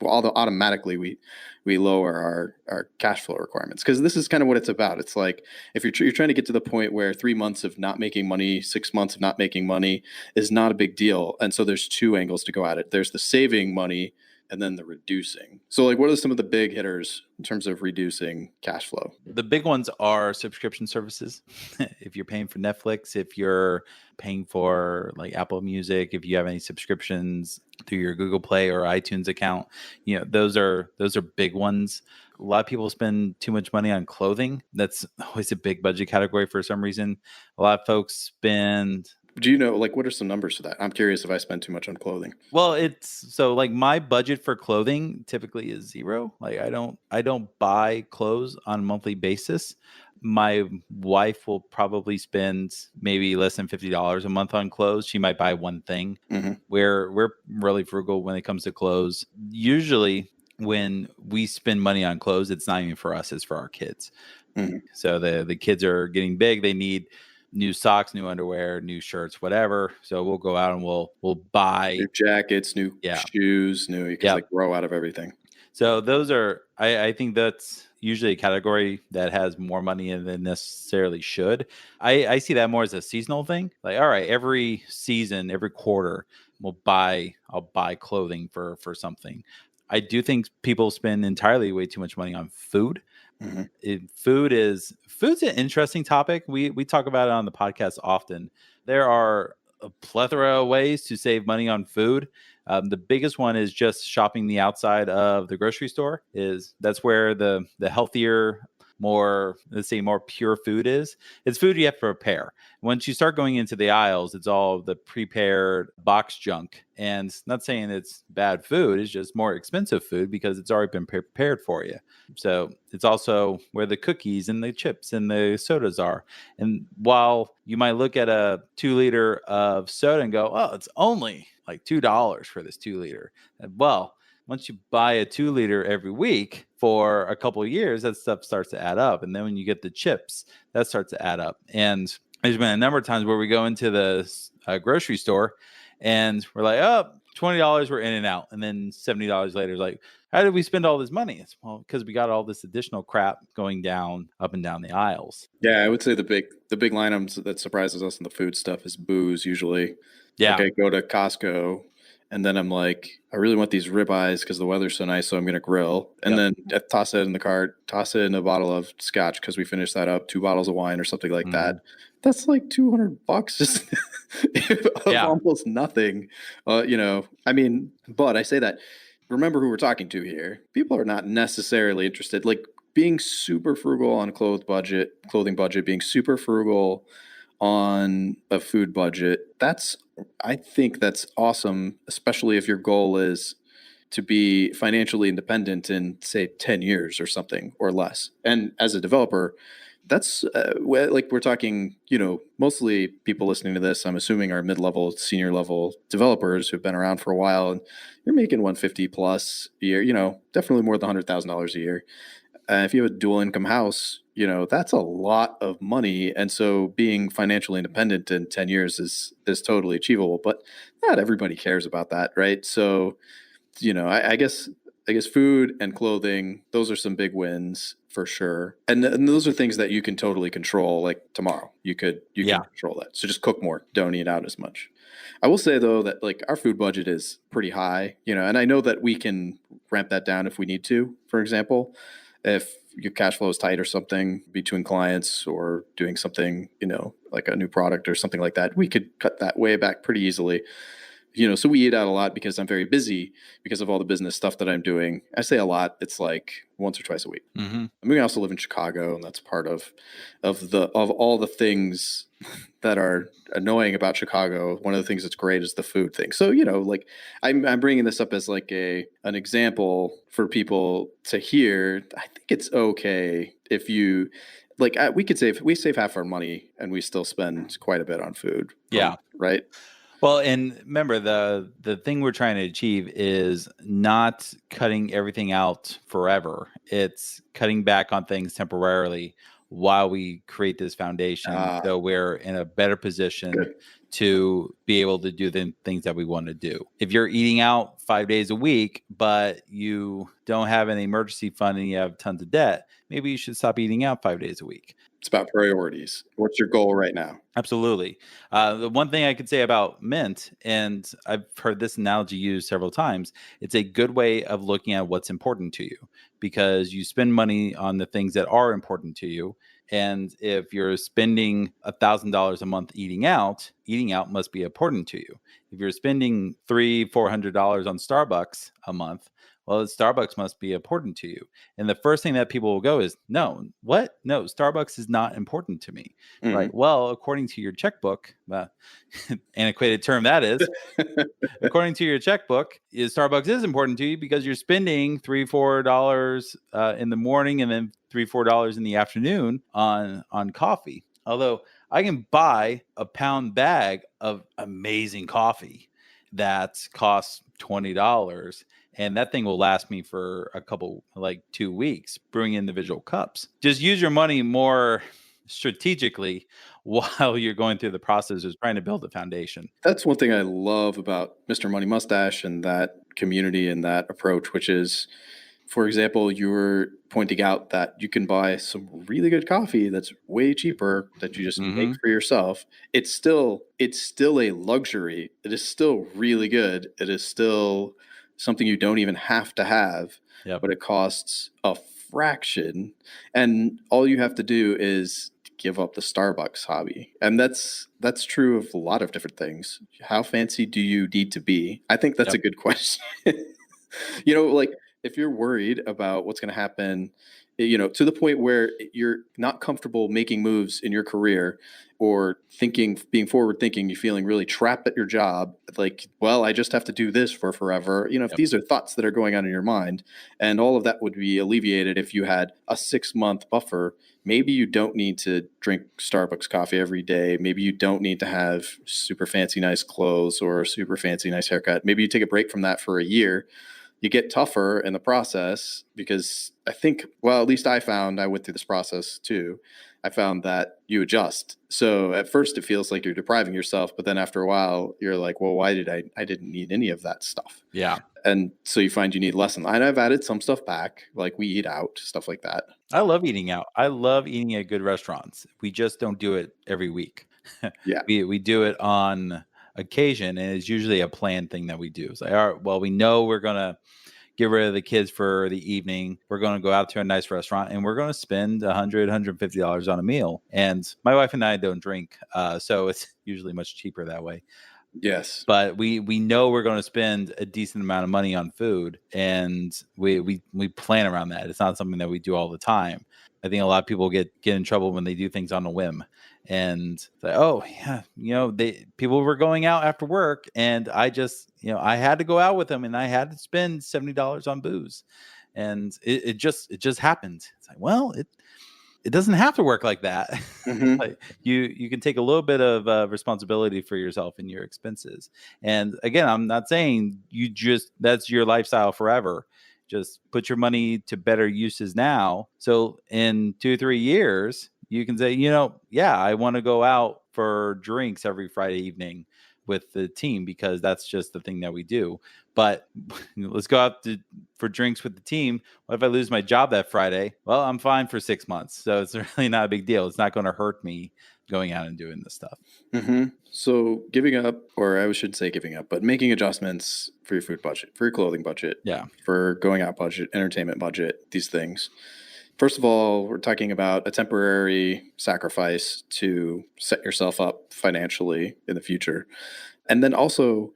S2: automatically we lower our cash flow requirements, because this is kind of what it's about. It's like if you're trying to get to the point where 3 months of not making money, 6 months of not making money is not a big deal. And so there's two angles to go at it. There's the saving money and then the reducing. So like, what are some of the big hitters in terms of reducing cash flow?
S1: The big ones are subscription services. If you're paying for Netflix, if you're paying for like Apple Music, if you have any subscriptions through your Google Play or iTunes account, you know, those are big ones. A lot of people spend too much money on clothing. That's always a big budget category for some reason. A lot of folks spend.
S2: Do you know, like, what are some numbers for that? I'm curious if I spend too much on clothing.
S1: Well, it's so like my budget for clothing typically is zero. Like I don't buy clothes on a monthly basis. My wife will probably spend maybe less than $50 a month on clothes. She might buy one thing.
S2: Mm-hmm.
S1: We're really frugal when it comes to clothes. Usually when we spend money on clothes, it's not even for us, it's for our kids.
S2: Mm-hmm.
S1: So the kids are getting big. They need new socks, new underwear, new shirts, whatever. So we'll go out and we'll buy
S2: New jackets, new shoes, because they grow out of everything.
S1: So those are, I think that's usually a category that has more money in than necessarily should. I see that more as a seasonal thing. Like, all right, every season, every quarter, I'll buy clothing for something. I do think people spend entirely way too much money on food.
S2: Mm-hmm.
S1: Food's an interesting topic. We talk about it on the podcast often. There are a plethora of ways to save money on food. The biggest one is just shopping the outside of the grocery store. That's where the healthier, more, let's say, more pure food is. It's food you have to prepare. Once you start going into the aisles, it's all the prepared box junk. And not saying it's bad food, it's just more expensive food because it's already been prepared for you. So it's also where the cookies and the chips and the sodas are. And while you might look at a 2 liter of soda and go, oh, it's only like $2 for this 2 liter. Well, once you buy a 2 liter every week for a couple of years, that stuff starts to add up. And then when you get the chips, that starts to add up. And there's been a number of times where we go into the grocery store and we're like, oh, $20 were in and out, and then $70 later is like, how did we spend all this money? It's, well, because we got all this additional crap going down up and down the aisles.
S2: Yeah, I would say the big line items that surprises us in the food stuff is booze usually.
S1: Yeah.
S2: Like I go to Costco and then I'm like, I really want these ribeyes because the weather's so nice, so I'm gonna grill. And
S1: Yep.
S2: then I toss it in the cart, toss it in a bottle of scotch because we finished that up, 2 bottles of wine or something like that. That's like $200 just of
S1: Yeah.
S2: almost nothing. I mean, but I say that. Remember who we're talking to here. People are not necessarily interested. Like being super frugal on a clothing budget, being super frugal on a food budget. I think that's awesome, especially if your goal is to be financially independent in say 10 years or something or less. And as a developer, that's like we're talking, mostly people listening to this, I'm assuming are mid-level, senior level developers who've been around for a while, and you're making 150 plus a year, definitely more than $100,000 a year. If you have a dual income house, that's a lot of money. And so being financially independent in 10 years is totally achievable, but not everybody cares about that, right? So, I guess food and clothing, those are some big wins for sure. And those are things that you can totally control. Like tomorrow, you can control that. So just cook more, don't eat out as much. I will say though that like our food budget is pretty high, and I know that we can ramp that down if we need to. For example, if your cash flow is tight or something between clients or doing something, like a new product or something like that, we could cut that way back pretty easily. So we eat out a lot because I'm very busy because of all the business stuff that I'm doing. I say a lot, it's like once or twice a week.
S1: Mm-hmm.
S2: I mean, I also live in Chicago, and that's part of all the things that are annoying about Chicago. One of the things that's great is the food thing. So, like I'm bringing this up as like an example for people to hear. I think it's okay if you like we save half our money and we still spend quite a bit on food.
S1: Yeah.
S2: Right.
S1: Well, and remember the thing we're trying to achieve is not cutting everything out forever. It's cutting back on things temporarily while we create this foundation, so we're in a better position
S2: Good.
S1: to be able to do the things that we want to do. If you're eating out 5 days a week, but you don't have an emergency fund and you have tons of debt, maybe you should stop eating out 5 days a week.
S2: It's about priorities. What's your goal right now?
S1: Absolutely. The one thing I could say about Mint, and I've heard this analogy used several times, it's a good way of looking at what's important to you because you spend money on the things that are important to you. And if you're spending $1,000 a month eating out must be important to you. If you're spending $300-400 on Starbucks a month, well, Starbucks must be important to you. And the first thing that people will go is, no, what? No, Starbucks is not important to me.
S2: Mm-hmm.
S1: Like, well, according to your checkbook, antiquated term that is, according to your checkbook, Starbucks is important to you because you're spending $3-4 in the morning and then $3-4 in the afternoon on coffee. Although I can buy a pound bag of amazing coffee that costs $20. And that thing will last me for a couple, like 2 weeks, brewing individual cups. Just use your money more strategically while you're going through the process of trying to build a foundation.
S2: That's one thing I love about Mr. Money Mustache and that community and that approach, which is, for example, you were pointing out that you can buy some really good coffee that's way cheaper that you just make for yourself. It's still a luxury. It is still really good. It is still something you don't even have to have, but it costs a fraction. And all you have to do is give up the Starbucks hobby. And that's true of a lot of different things. How fancy do you need to be? I think that's a good question. Like if you're worried about what's going to happen, to the point where you're not comfortable making moves in your career or being forward thinking, you're feeling really trapped at your job, like, well, I just have to do this for forever. If these are thoughts that are going on in your mind, and all of that would be alleviated if you had a 6-month buffer. Maybe you don't need to drink Starbucks coffee every day. Maybe you don't need to have super fancy, nice clothes or a super fancy, nice haircut. Maybe you take a break from that for a year. You get tougher in the process because I think, well, at least I found I went through this process too, I found that you adjust. So at first it feels like you're depriving yourself, but then after a while you're like, well, why did I didn't need any of that stuff.
S1: Yeah.
S2: And so you find you need less. And I've added some stuff back, like we eat out, stuff like that.
S1: I love eating out. I love eating at good restaurants. We just don't do it every week.
S2: Yeah.
S1: We do it on occasion, and it's usually a planned thing that we do. It's like, all right, well, we know we're gonna get rid of the kids for the evening. We're going to go out to a nice restaurant and we're going to spend $150 on a meal. And my wife and I don't drink, so it's usually much cheaper that way.
S2: Yes.
S1: But we know we're going to spend a decent amount of money on food, and we plan around that. It's not something that we do all the time. I think a lot of people get in trouble when they do things on a whim, and say, oh yeah, people were going out after work, and I just I had to go out with them, and I had to spend $70 on booze, and it just happened. It's like, well, it doesn't have to work like that.
S2: Mm-hmm.
S1: Like you can take a little bit of responsibility for yourself and your expenses. And again, I'm not saying that's your lifestyle forever. Just put your money to better uses now. So in 2-3 years, you can say, yeah, I want to go out for drinks every Friday evening with the team because that's just the thing that we do. But let's go out for drinks with the team. What if I lose my job that Friday? Well, I'm fine for 6 months. So it's really not a big deal. It's not going to hurt me going out and doing this stuff.
S2: Mm-hmm. So giving up, or I should say giving up, but making adjustments for your food budget, for your clothing budget,
S1: Yeah.
S2: for going out budget, entertainment budget, these things. First of all, we're talking about a temporary sacrifice to set yourself up financially in the future. And then also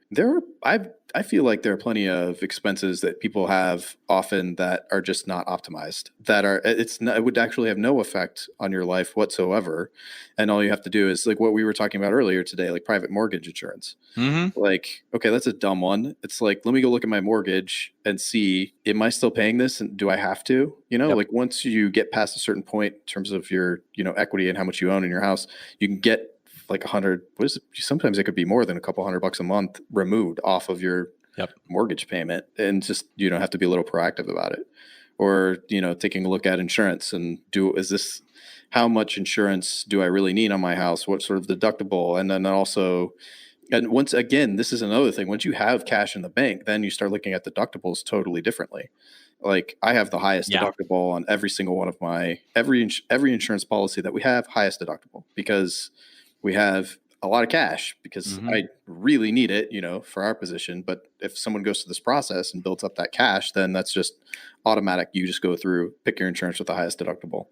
S2: I feel like there are plenty of expenses that people have often that are just not optimized, it would actually have no effect on your life whatsoever. And all you have to do is like what we were talking about earlier today, like private mortgage insurance.
S1: Mm-hmm.
S2: Like, okay, that's a dumb one. It's like, let me go look at my mortgage and see, am I still paying this? And do I have to?
S1: Yep.
S2: Like once you get past a certain point in terms of your, equity and how much you own in your house, you can get like 100, sometimes it could be more than a couple $100 a month removed off of your mortgage payment. And just, you don't have to be a little proactive about it. Or, taking a look at insurance and how much insurance do I really need on my house? What sort of deductible? And then also, and once again, this is another thing. Once you have cash in the bank, then you start looking at deductibles totally differently. Like I have the highest deductible on every single one of my, every insurance policy that we have, highest deductible, because we have a lot of cash, because I really need it, for our position. But if someone goes through this process and builds up that cash, then that's just automatic. You just go through, pick your insurance with the highest deductible.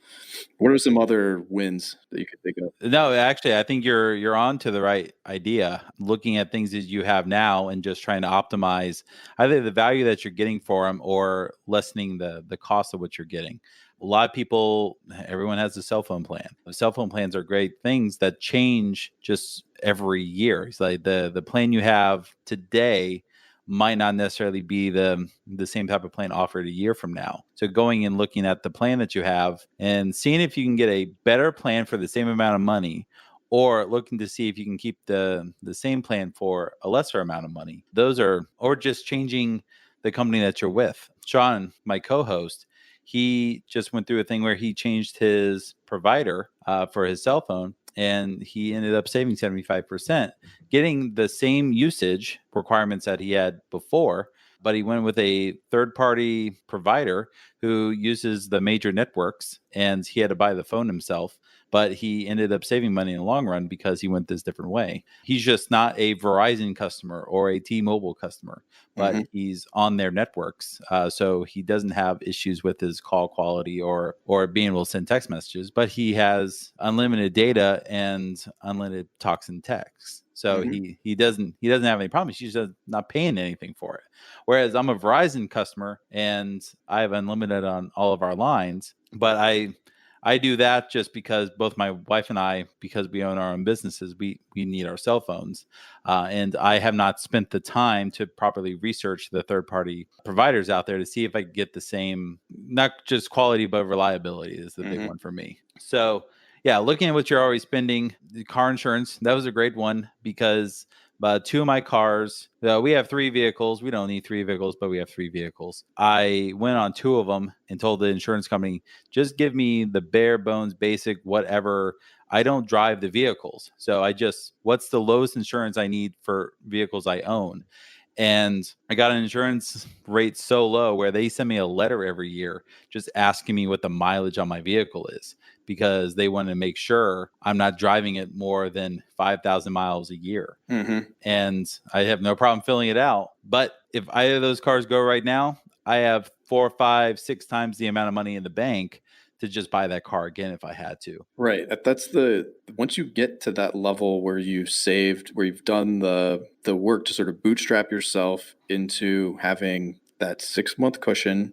S2: What are some other wins that you could think of?
S1: No, actually, I think you're on to the right idea. Looking at things that you have now and just trying to optimize either the value that you're getting for them or lessening the cost of what you're getting. A lot of people, everyone has a cell phone plan. The cell phone plans are great things that change just every year. It's like the plan you have today might not necessarily be the same type of plan offered a year from now. So going and looking at the plan that you have and seeing if you can get a better plan for the same amount of money, or looking to see if you can keep the same plan for a lesser amount of money. Or just changing the company that you're with. Sean, my co-host, he just went through a thing where he changed his provider for his cell phone, and he ended up saving 75%, getting the same usage requirements that he had before, but he went with a third-party provider who uses the major networks, and he had to buy the phone himself. But he ended up saving money in the long run because he went this different way. He's just not a Verizon customer or a T-Mobile customer, but he's on their networks. So he doesn't have issues with his call quality or being able to send text messages, but he has unlimited data and unlimited talks and texts. So he doesn't have any problems. He's just not paying anything for it. Whereas I'm a Verizon customer and I have unlimited on all of our lines, but I do that just because both my wife and I, because we own our own businesses, we need our cell phones. And I have not spent the time to properly research the third-party providers out there to see if I can get the same, not just quality, but reliability is the big one for me. So yeah, looking at what you're already spending, the car insurance, that was a great one because But two of my cars, we have three vehicles. We don't need three vehicles, but we have three vehicles. I went on two of them and told the insurance company, just give me the bare bones, basic, whatever. I don't drive the vehicles. So what's the lowest insurance I need for vehicles I own? And I got an insurance rate so low where they send me a letter every year just asking me what the mileage on my vehicle is, because they want to make sure I'm not driving it more than 5,000 miles a year.
S2: Mm-hmm.
S1: And I have no problem filling it out. But if either of those cars go right now, I have 4, 5, 6 times the amount of money in the bank to just buy that car again if I had to.
S2: Right. That's once you get to that level where you've saved, where you've done the work to sort of bootstrap yourself into having that 6-month cushion,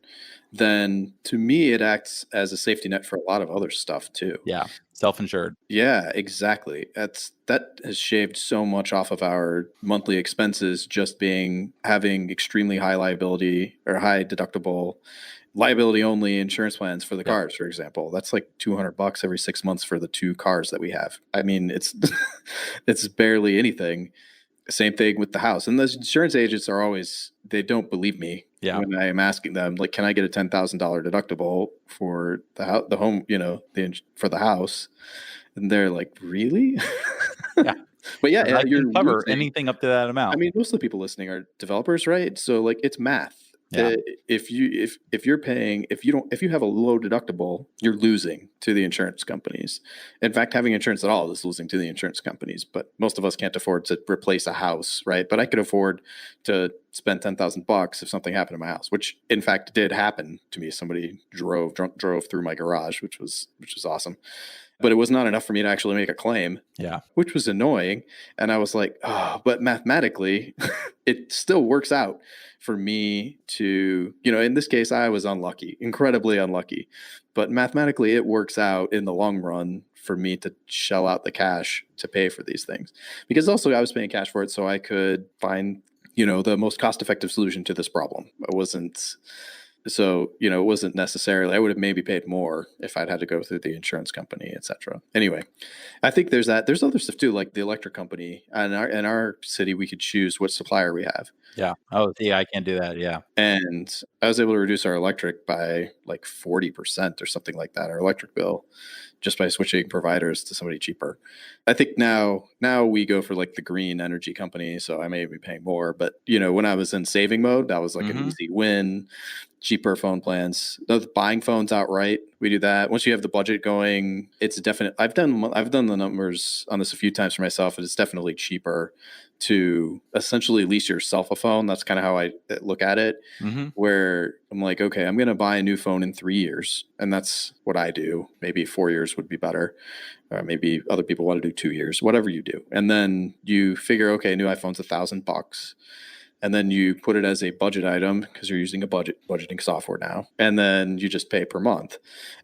S2: then to me it acts as a safety net for a lot of other stuff too.
S1: Yeah. Self-insured.
S2: Yeah, exactly. That has shaved so much off of our monthly expenses, just having extremely high liability or high deductible liability only insurance plans for the cars, for example. That's like $200 every 6 months for the two cars that we have. I mean, it's it's barely anything. Same thing with the house. And the insurance agents they don't believe me when I am asking them, like, can I get a $10,000 deductible for the home, for the house? And they're like, really?
S1: Yeah.
S2: But yeah,
S1: I
S2: you're
S1: can cover
S2: losing.
S1: anything up to that amount.
S2: I mean, most of the people listening are developers, right? So like it's math.
S1: Yeah.
S2: If you're paying, if you have a low deductible, you're losing to the insurance companies. In fact, having insurance at all is losing to the insurance companies. But most of us can't afford to replace a house, right? But I could afford to spend $10,000 if something happened to my house, which in fact did happen to me. Somebody drove through my garage, which was awesome. But it was not enough for me to actually make a claim.
S1: Yeah.
S2: Which was annoying. And I was like, oh, but mathematically, it still works out for me to, in this case, I was unlucky, incredibly unlucky. But mathematically, it works out in the long run for me to shell out the cash to pay for these things. Because also I was paying cash for it so I could find, the most cost-effective solution to this problem. It wasn't necessarily, I would have maybe paid more if I'd had to go through the insurance company, et cetera. Anyway, I think there's other stuff too, like the electric company. And in our city, we could choose what supplier we have.
S1: Yeah. Oh, yeah, I can't do that. Yeah.
S2: And I was able to reduce our electric by like 40% or something like that, our electric bill, just by switching providers to somebody cheaper. I think now we go for like the green energy company, so I may be paying more. But when I was in saving mode, that was like an easy win. Cheaper phone plans. Buying phones outright, we do that. Once you have the budget going, it's definite. I've done the numbers on this a few times for myself, and it's definitely cheaper to essentially lease yourself a phone. That's kind of how I look at it. Where I'm like, okay, I'm going to buy a new phone in 3 years, and that's what I do. Maybe 4 years would be better. Maybe other people want to do 2 years, whatever you do. And then you figure, okay, new iPhone's $1,000. And then you put it as a budget item because you're using a budgeting software now. And then you just pay per month.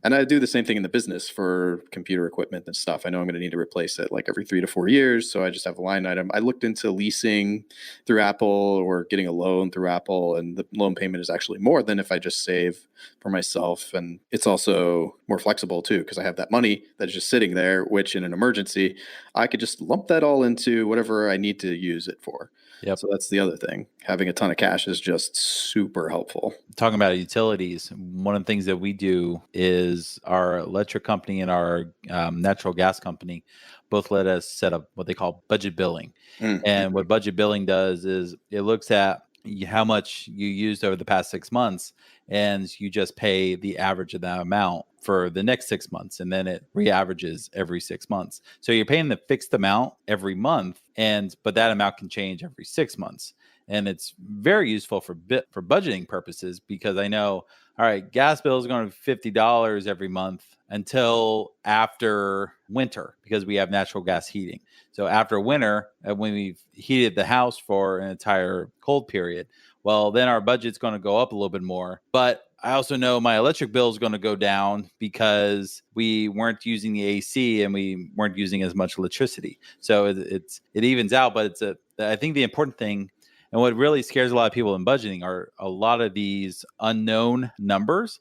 S2: And I do the same thing in the business for computer equipment and stuff. I know I'm going to need to replace it like every 3 to 4 years. So I just have a line item. I looked into leasing through Apple or getting a loan through Apple. And the loan payment is actually more than if I just save for myself. And it's also more flexible too, because I have that money that's just sitting there, which in an emergency, I could just lump that all into whatever I need to use it for.
S1: Yep.
S2: So that's the other thing. Having a ton of cash is just super helpful.
S1: Talking about utilities, one of the things that we do is our electric company and our natural gas company both let us set up what they call budget billing. And what budget billing does is it looks at how much you used over the past 6 months, and you just pay the average of that amount for the next 6 months, and then it re-averages every 6 months. So you're paying the fixed amount every month, but that amount can change every 6 months. And it's very useful for budgeting purposes, because I know, all right, gas bill is going to be $50 every month until after winter, because we have natural gas heating. So after winter, when we've heated the house for an entire cold period, well, then our budget's going to go up a little bit more. But I also know my electric bill is going to go down because we weren't using the AC and we weren't using as much electricity. So it evens out. But I think the important thing, and what really scares a lot of people in budgeting, are a lot of these unknown numbers.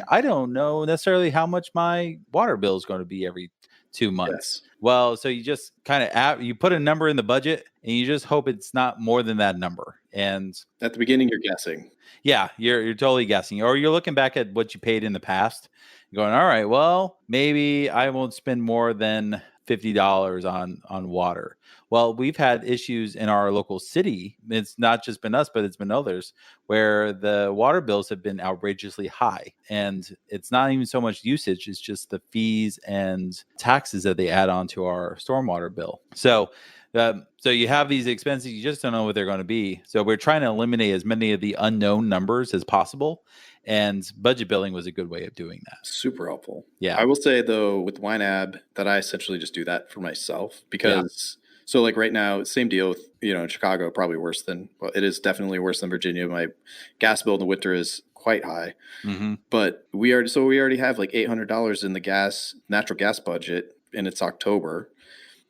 S1: I don't know necessarily how much my water bill is going to be every 2 months.
S2: Yes.
S1: Well, so you just kind of you put a number in the budget and you just hope it's not more than that number. And
S2: At the beginning, you're guessing.
S1: yeah, you're totally guessing, or you're looking back at what you paid in the past, going, all right, well, maybe I won't spend more than $50 on water. Well, we've had issues in our local city. It's not just been us, but it's been others where the water bills have been outrageously high, and it's not even so much usage; it's just the fees and taxes that they add on to our stormwater bill. So you have these expenses, you just don't know what they're going to be. So we're trying to eliminate as many of the unknown numbers as possible. And budget billing was a good way of doing that.
S2: Super helpful.
S1: Yeah.
S2: I will say though with YNAB that I essentially just do that for myself because so like right now, same deal with, in Chicago, probably worse than, well, it is definitely worse than Virginia. My gas bill in the winter is quite high, but we already have like $800 in the natural gas budget, and it's October.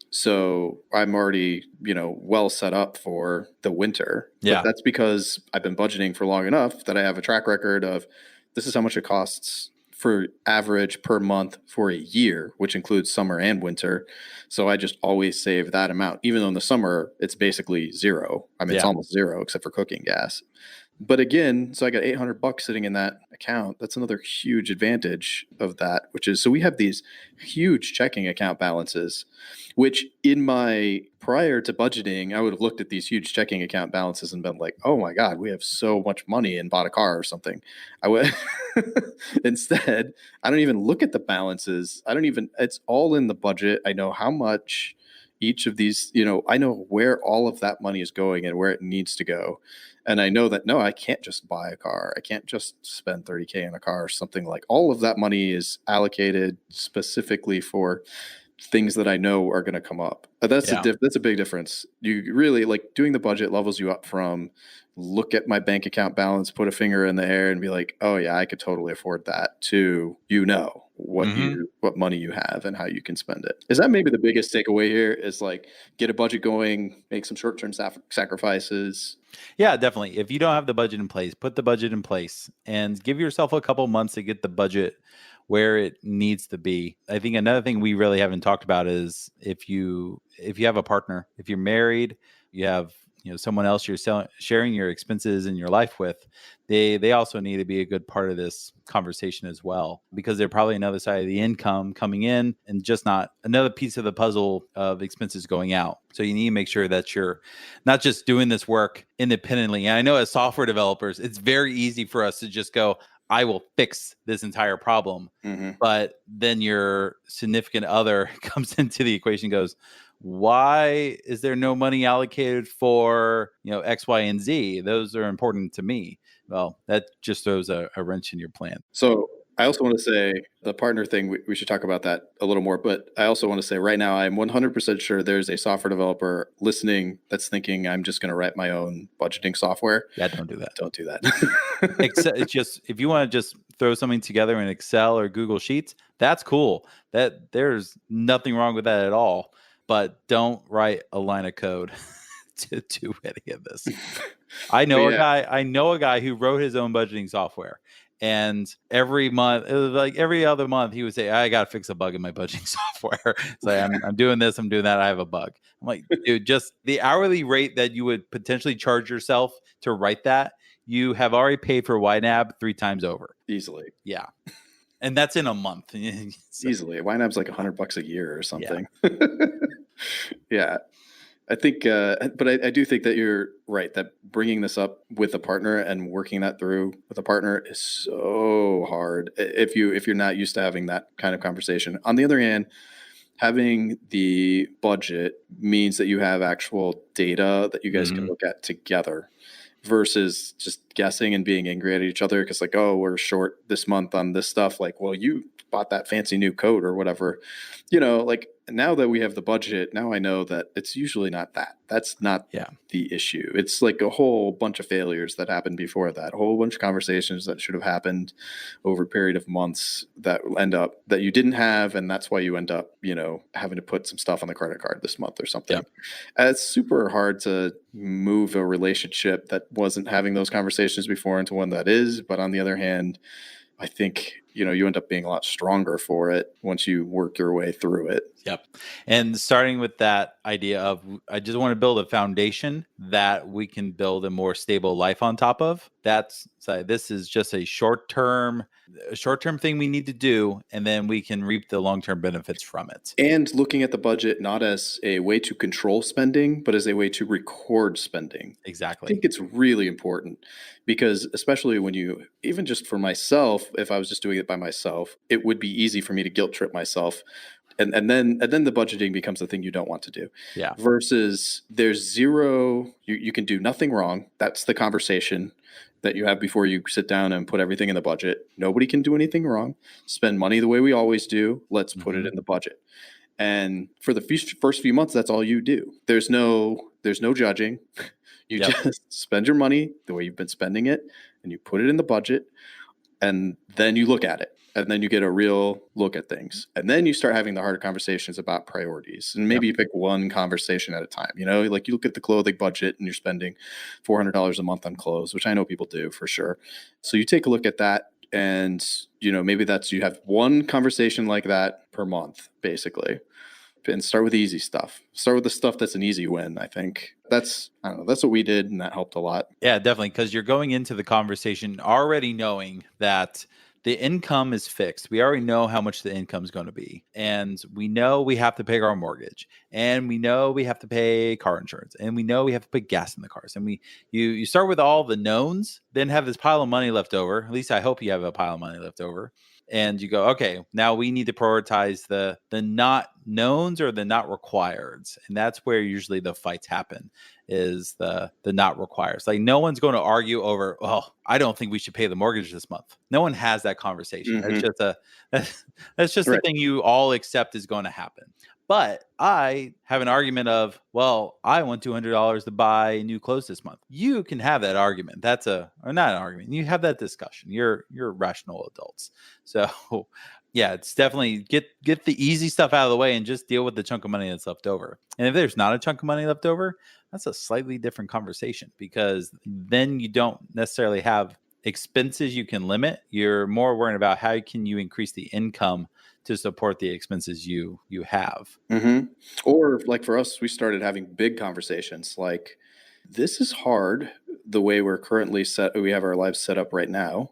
S2: So I'm already, well set up for the winter.
S1: Yeah.
S2: But that's because I've been budgeting for long enough that I have a track record of this is how much it costs for average per month for a year, which includes summer and winter. So I just always save that amount, even though in the summer it's basically zero. I mean, it's almost zero except for cooking gas. But again, so I got $800 sitting in that account. That's another huge advantage of that, which is, so we have these huge checking account balances, which prior to budgeting, I would have looked at these huge checking account balances and been like, oh my God, we have so much money and bought a car or something. I would instead, I don't even look at the balances. It's all in the budget. I know how much each of these, I know where all of that money is going and where it needs to go. And I know that, no, I can't just buy a car. I can't just spend $30K on a car or something. Like all of that money is allocated specifically for things that I know are going to come up. That's a big difference. You really like doing the budget levels you up from look at my bank account balance, put a finger in the air and be like, oh yeah, I could totally afford that to, what money you have and how you can spend it. Is that maybe the biggest takeaway here is like get a budget going, make some short-term sacrifices?
S1: Yeah, definitely. If you don't have the budget in place, put the budget in place and give yourself a couple months to get the budget where it needs to be. I think another thing we really haven't talked about is if you have a partner, if you're married, you have someone else you're sharing your expenses in your life with, they also need to be a good part of this conversation as well, because they're probably another side of the income coming in and just not another piece of the puzzle of expenses going out. So you need to make sure that you're not just doing this work independently. And I know as software developers, it's very easy for us to just go, I will fix this entire problem. But then your significant other comes into the equation, goes, why is there no money allocated for X, Y, and Z? Those are important to me. Well, that just throws a wrench in your plan.
S2: So I also want to say the partner thing, we should talk about that a little more. But I also want to say right now, I'm 100% sure there's a software developer listening that's thinking I'm just going to write my own budgeting software.
S1: Yeah, don't do that.
S2: Don't do that.
S1: It's just, if you want to just throw something together in Excel or Google Sheets, that's cool. That there's nothing wrong with that at all. But don't write a line of code to do any of this. I know a guy who wrote his own budgeting software, and every month, it was like every other month, he would say, "I got to fix a bug in my budgeting software." It's like I'm doing this, I'm doing that. I have a bug. I'm like, dude, just the hourly rate that you would potentially charge yourself to write that, you have already paid for YNAB 3 times over.
S2: Easily.
S1: Yeah. And that's in a month. So,
S2: easily. YNAB's like $100 a year or something. Yeah. I think, but I do think that you're right, that bringing this up with a partner and working that through with a partner is so hard if you're not used to having that kind of conversation. On the other hand, having the budget means that you have actual data that you guys can look at together versus just guessing and being angry at each other because like, oh, we're short this month on this stuff. Like, well, you bought that fancy new coat or whatever, like now that we have the budget, now I know that it's usually not that. That's not the issue. It's like a whole bunch of failures that happened before that, a whole bunch of conversations that should have happened over a period of months that end up that you didn't have. And that's why you end up, having to put some stuff on the credit card this month or something. And it's super hard to move a relationship that wasn't having those conversations before into one that is. But on the other hand, I think, you end up being a lot stronger for it once you work your way through it.
S1: Yep. And starting with that idea of, I just want to build a foundation that we can build a more stable life on top of. This is just a short-term thing we need to do, and then we can reap the long-term benefits from it.
S2: And looking at the budget not as a way to control spending, but as a way to record spending.
S1: Exactly.
S2: I think it's really important because, especially when even just for myself, if I was just doing it by myself, it would be easy for me to guilt trip myself. And then the budgeting becomes the thing you don't want to do.
S1: Yeah.
S2: Versus there's zero, you can do nothing wrong. That's the conversation that you have before you sit down and put everything in the budget. Nobody can do anything wrong. Spend money the way we always do. Let's put it in the budget. And for the first few months, that's all you do. There's no judging. You just spend your money the way you've been spending it, and you put it in the budget, and then you look at it. And then you get a real look at things. And then you start having the harder conversations about priorities. And maybe you pick one conversation at a time. Like you look at the clothing budget and you're spending $400 a month on clothes, which I know people do for sure. So you take a look at that. And, maybe you have one conversation like that per month, basically. And start with the easy stuff. Start with the stuff that's an easy win, I think. That's what we did, and that helped a lot.
S1: Yeah, definitely. Because you're going into the conversation already knowing that the income is fixed. We already know how much the income is going to be. And we know we have to pay our mortgage. And we know we have to pay car insurance. And we know we have to put gas in the cars. And you start with all the knowns, then have this pile of money left over. At least I hope you have a pile of money left over. And you go, okay, now we need to prioritize the not knowns or the not requireds. And that's where usually the fights happen, is the not requires. Like, no one's going to argue over, I don't think we should pay the mortgage this month. No one has that conversation. That's just the thing you all accept is going to happen. But I have an argument of, I want $200 to buy new clothes this month. You can have that argument. Or not an argument. You have that discussion. You're rational adults. So yeah, it's definitely get the easy stuff out of the way and just deal with the chunk of money that's left over. And if there's not a chunk of money left over, that's a slightly different conversation, because then you don't necessarily have expenses you can limit. You're more worried about how can you increase the income to support the expenses you have.
S2: Mm-hmm. Or like for us, we started having big conversations like, this is hard the way we're currently we have our lives set up right now.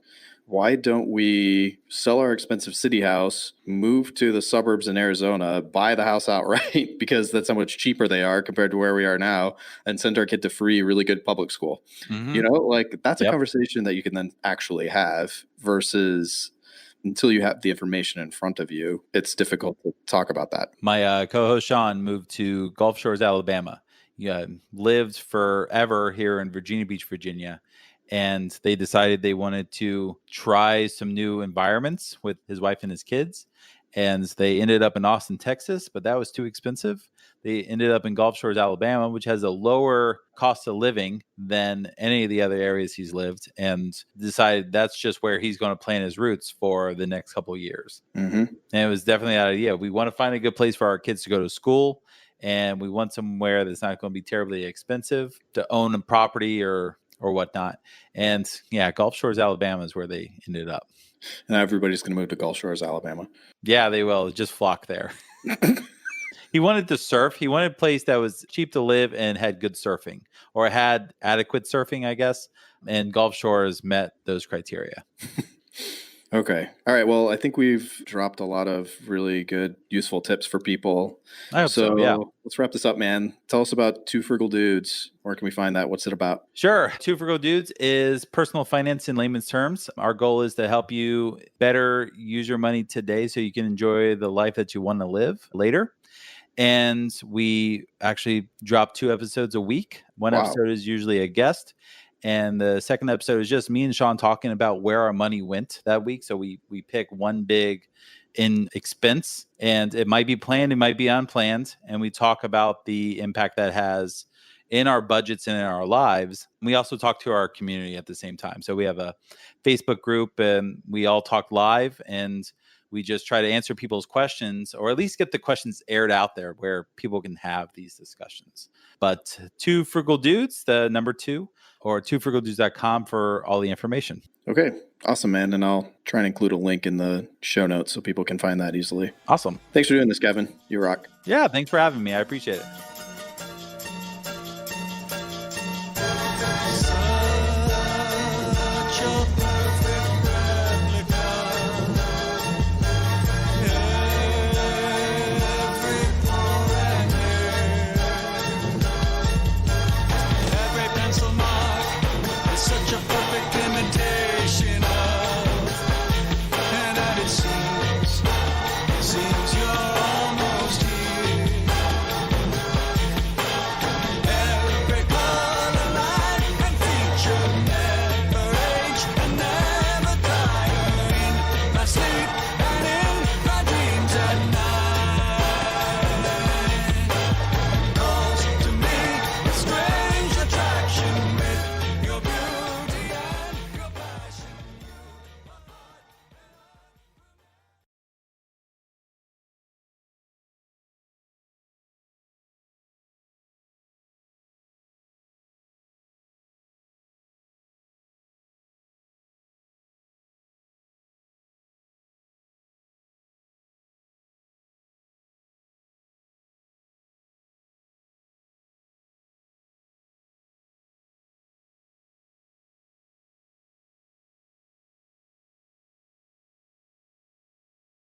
S2: Why don't we sell our expensive city house, move to the suburbs in Arizona, buy the house outright because that's how much cheaper they are compared to where we are now, and send our kid to free, really good public school? Like that's a conversation that you can then actually have, versus until you have the information in front of you, it's difficult to talk about that.
S1: My co-host Sean moved to Gulf Shores, Alabama. He lived forever here in Virginia Beach, Virginia. And they decided they wanted to try some new environments with his wife and his kids. And they ended up in Austin, Texas, but that was too expensive. They ended up in Gulf Shores, Alabama, which has a lower cost of living than any of the other areas he's lived, and decided that's just where he's going to plant his roots for the next couple of years.
S2: Mm-hmm.
S1: And it was definitely that idea. We want to find a good place for our kids to go to school, and we want somewhere that's not going to be terribly expensive to own a property or whatnot. And yeah, Gulf Shores, Alabama is where they ended up.
S2: And everybody's going to move to Gulf Shores, Alabama.
S1: Yeah, they will. Just flock there. He wanted to surf. He wanted a place that was cheap to live and had good surfing, or had adequate surfing, I guess. And Gulf Shores met those criteria.
S2: Okay. All right. Well, I think we've dropped a lot of really good, useful tips for people.
S1: I hope so, yeah.
S2: Let's wrap this up, man. Tell us about Two Frugal Dudes. Where can we find that? What's it about?
S1: Sure. Two Frugal Dudes is personal finance in layman's terms. Our goal is to help you better use your money today so you can enjoy the life that you want to live later. And we actually drop 2 episodes a week. One episode is usually a guest. And the second episode is just me and Sean talking about where our money went that week. So we pick one big expense, and it might be planned, it might be unplanned. And we talk about the impact that has in our budgets and in our lives. We also talk to our community at the same time. So we have a Facebook group, and we all talk live, and We just try to answer people's questions, or at least get the questions aired out there where people can have these discussions. But Two Frugal Dudes, the number 2, or twofrugaldudes.com for all the information.
S2: Okay, awesome, man. And I'll try and include a link in the show notes so people can find that easily.
S1: Awesome.
S2: Thanks for doing this, Kevin. You rock.
S1: Yeah, thanks for having me. I appreciate it.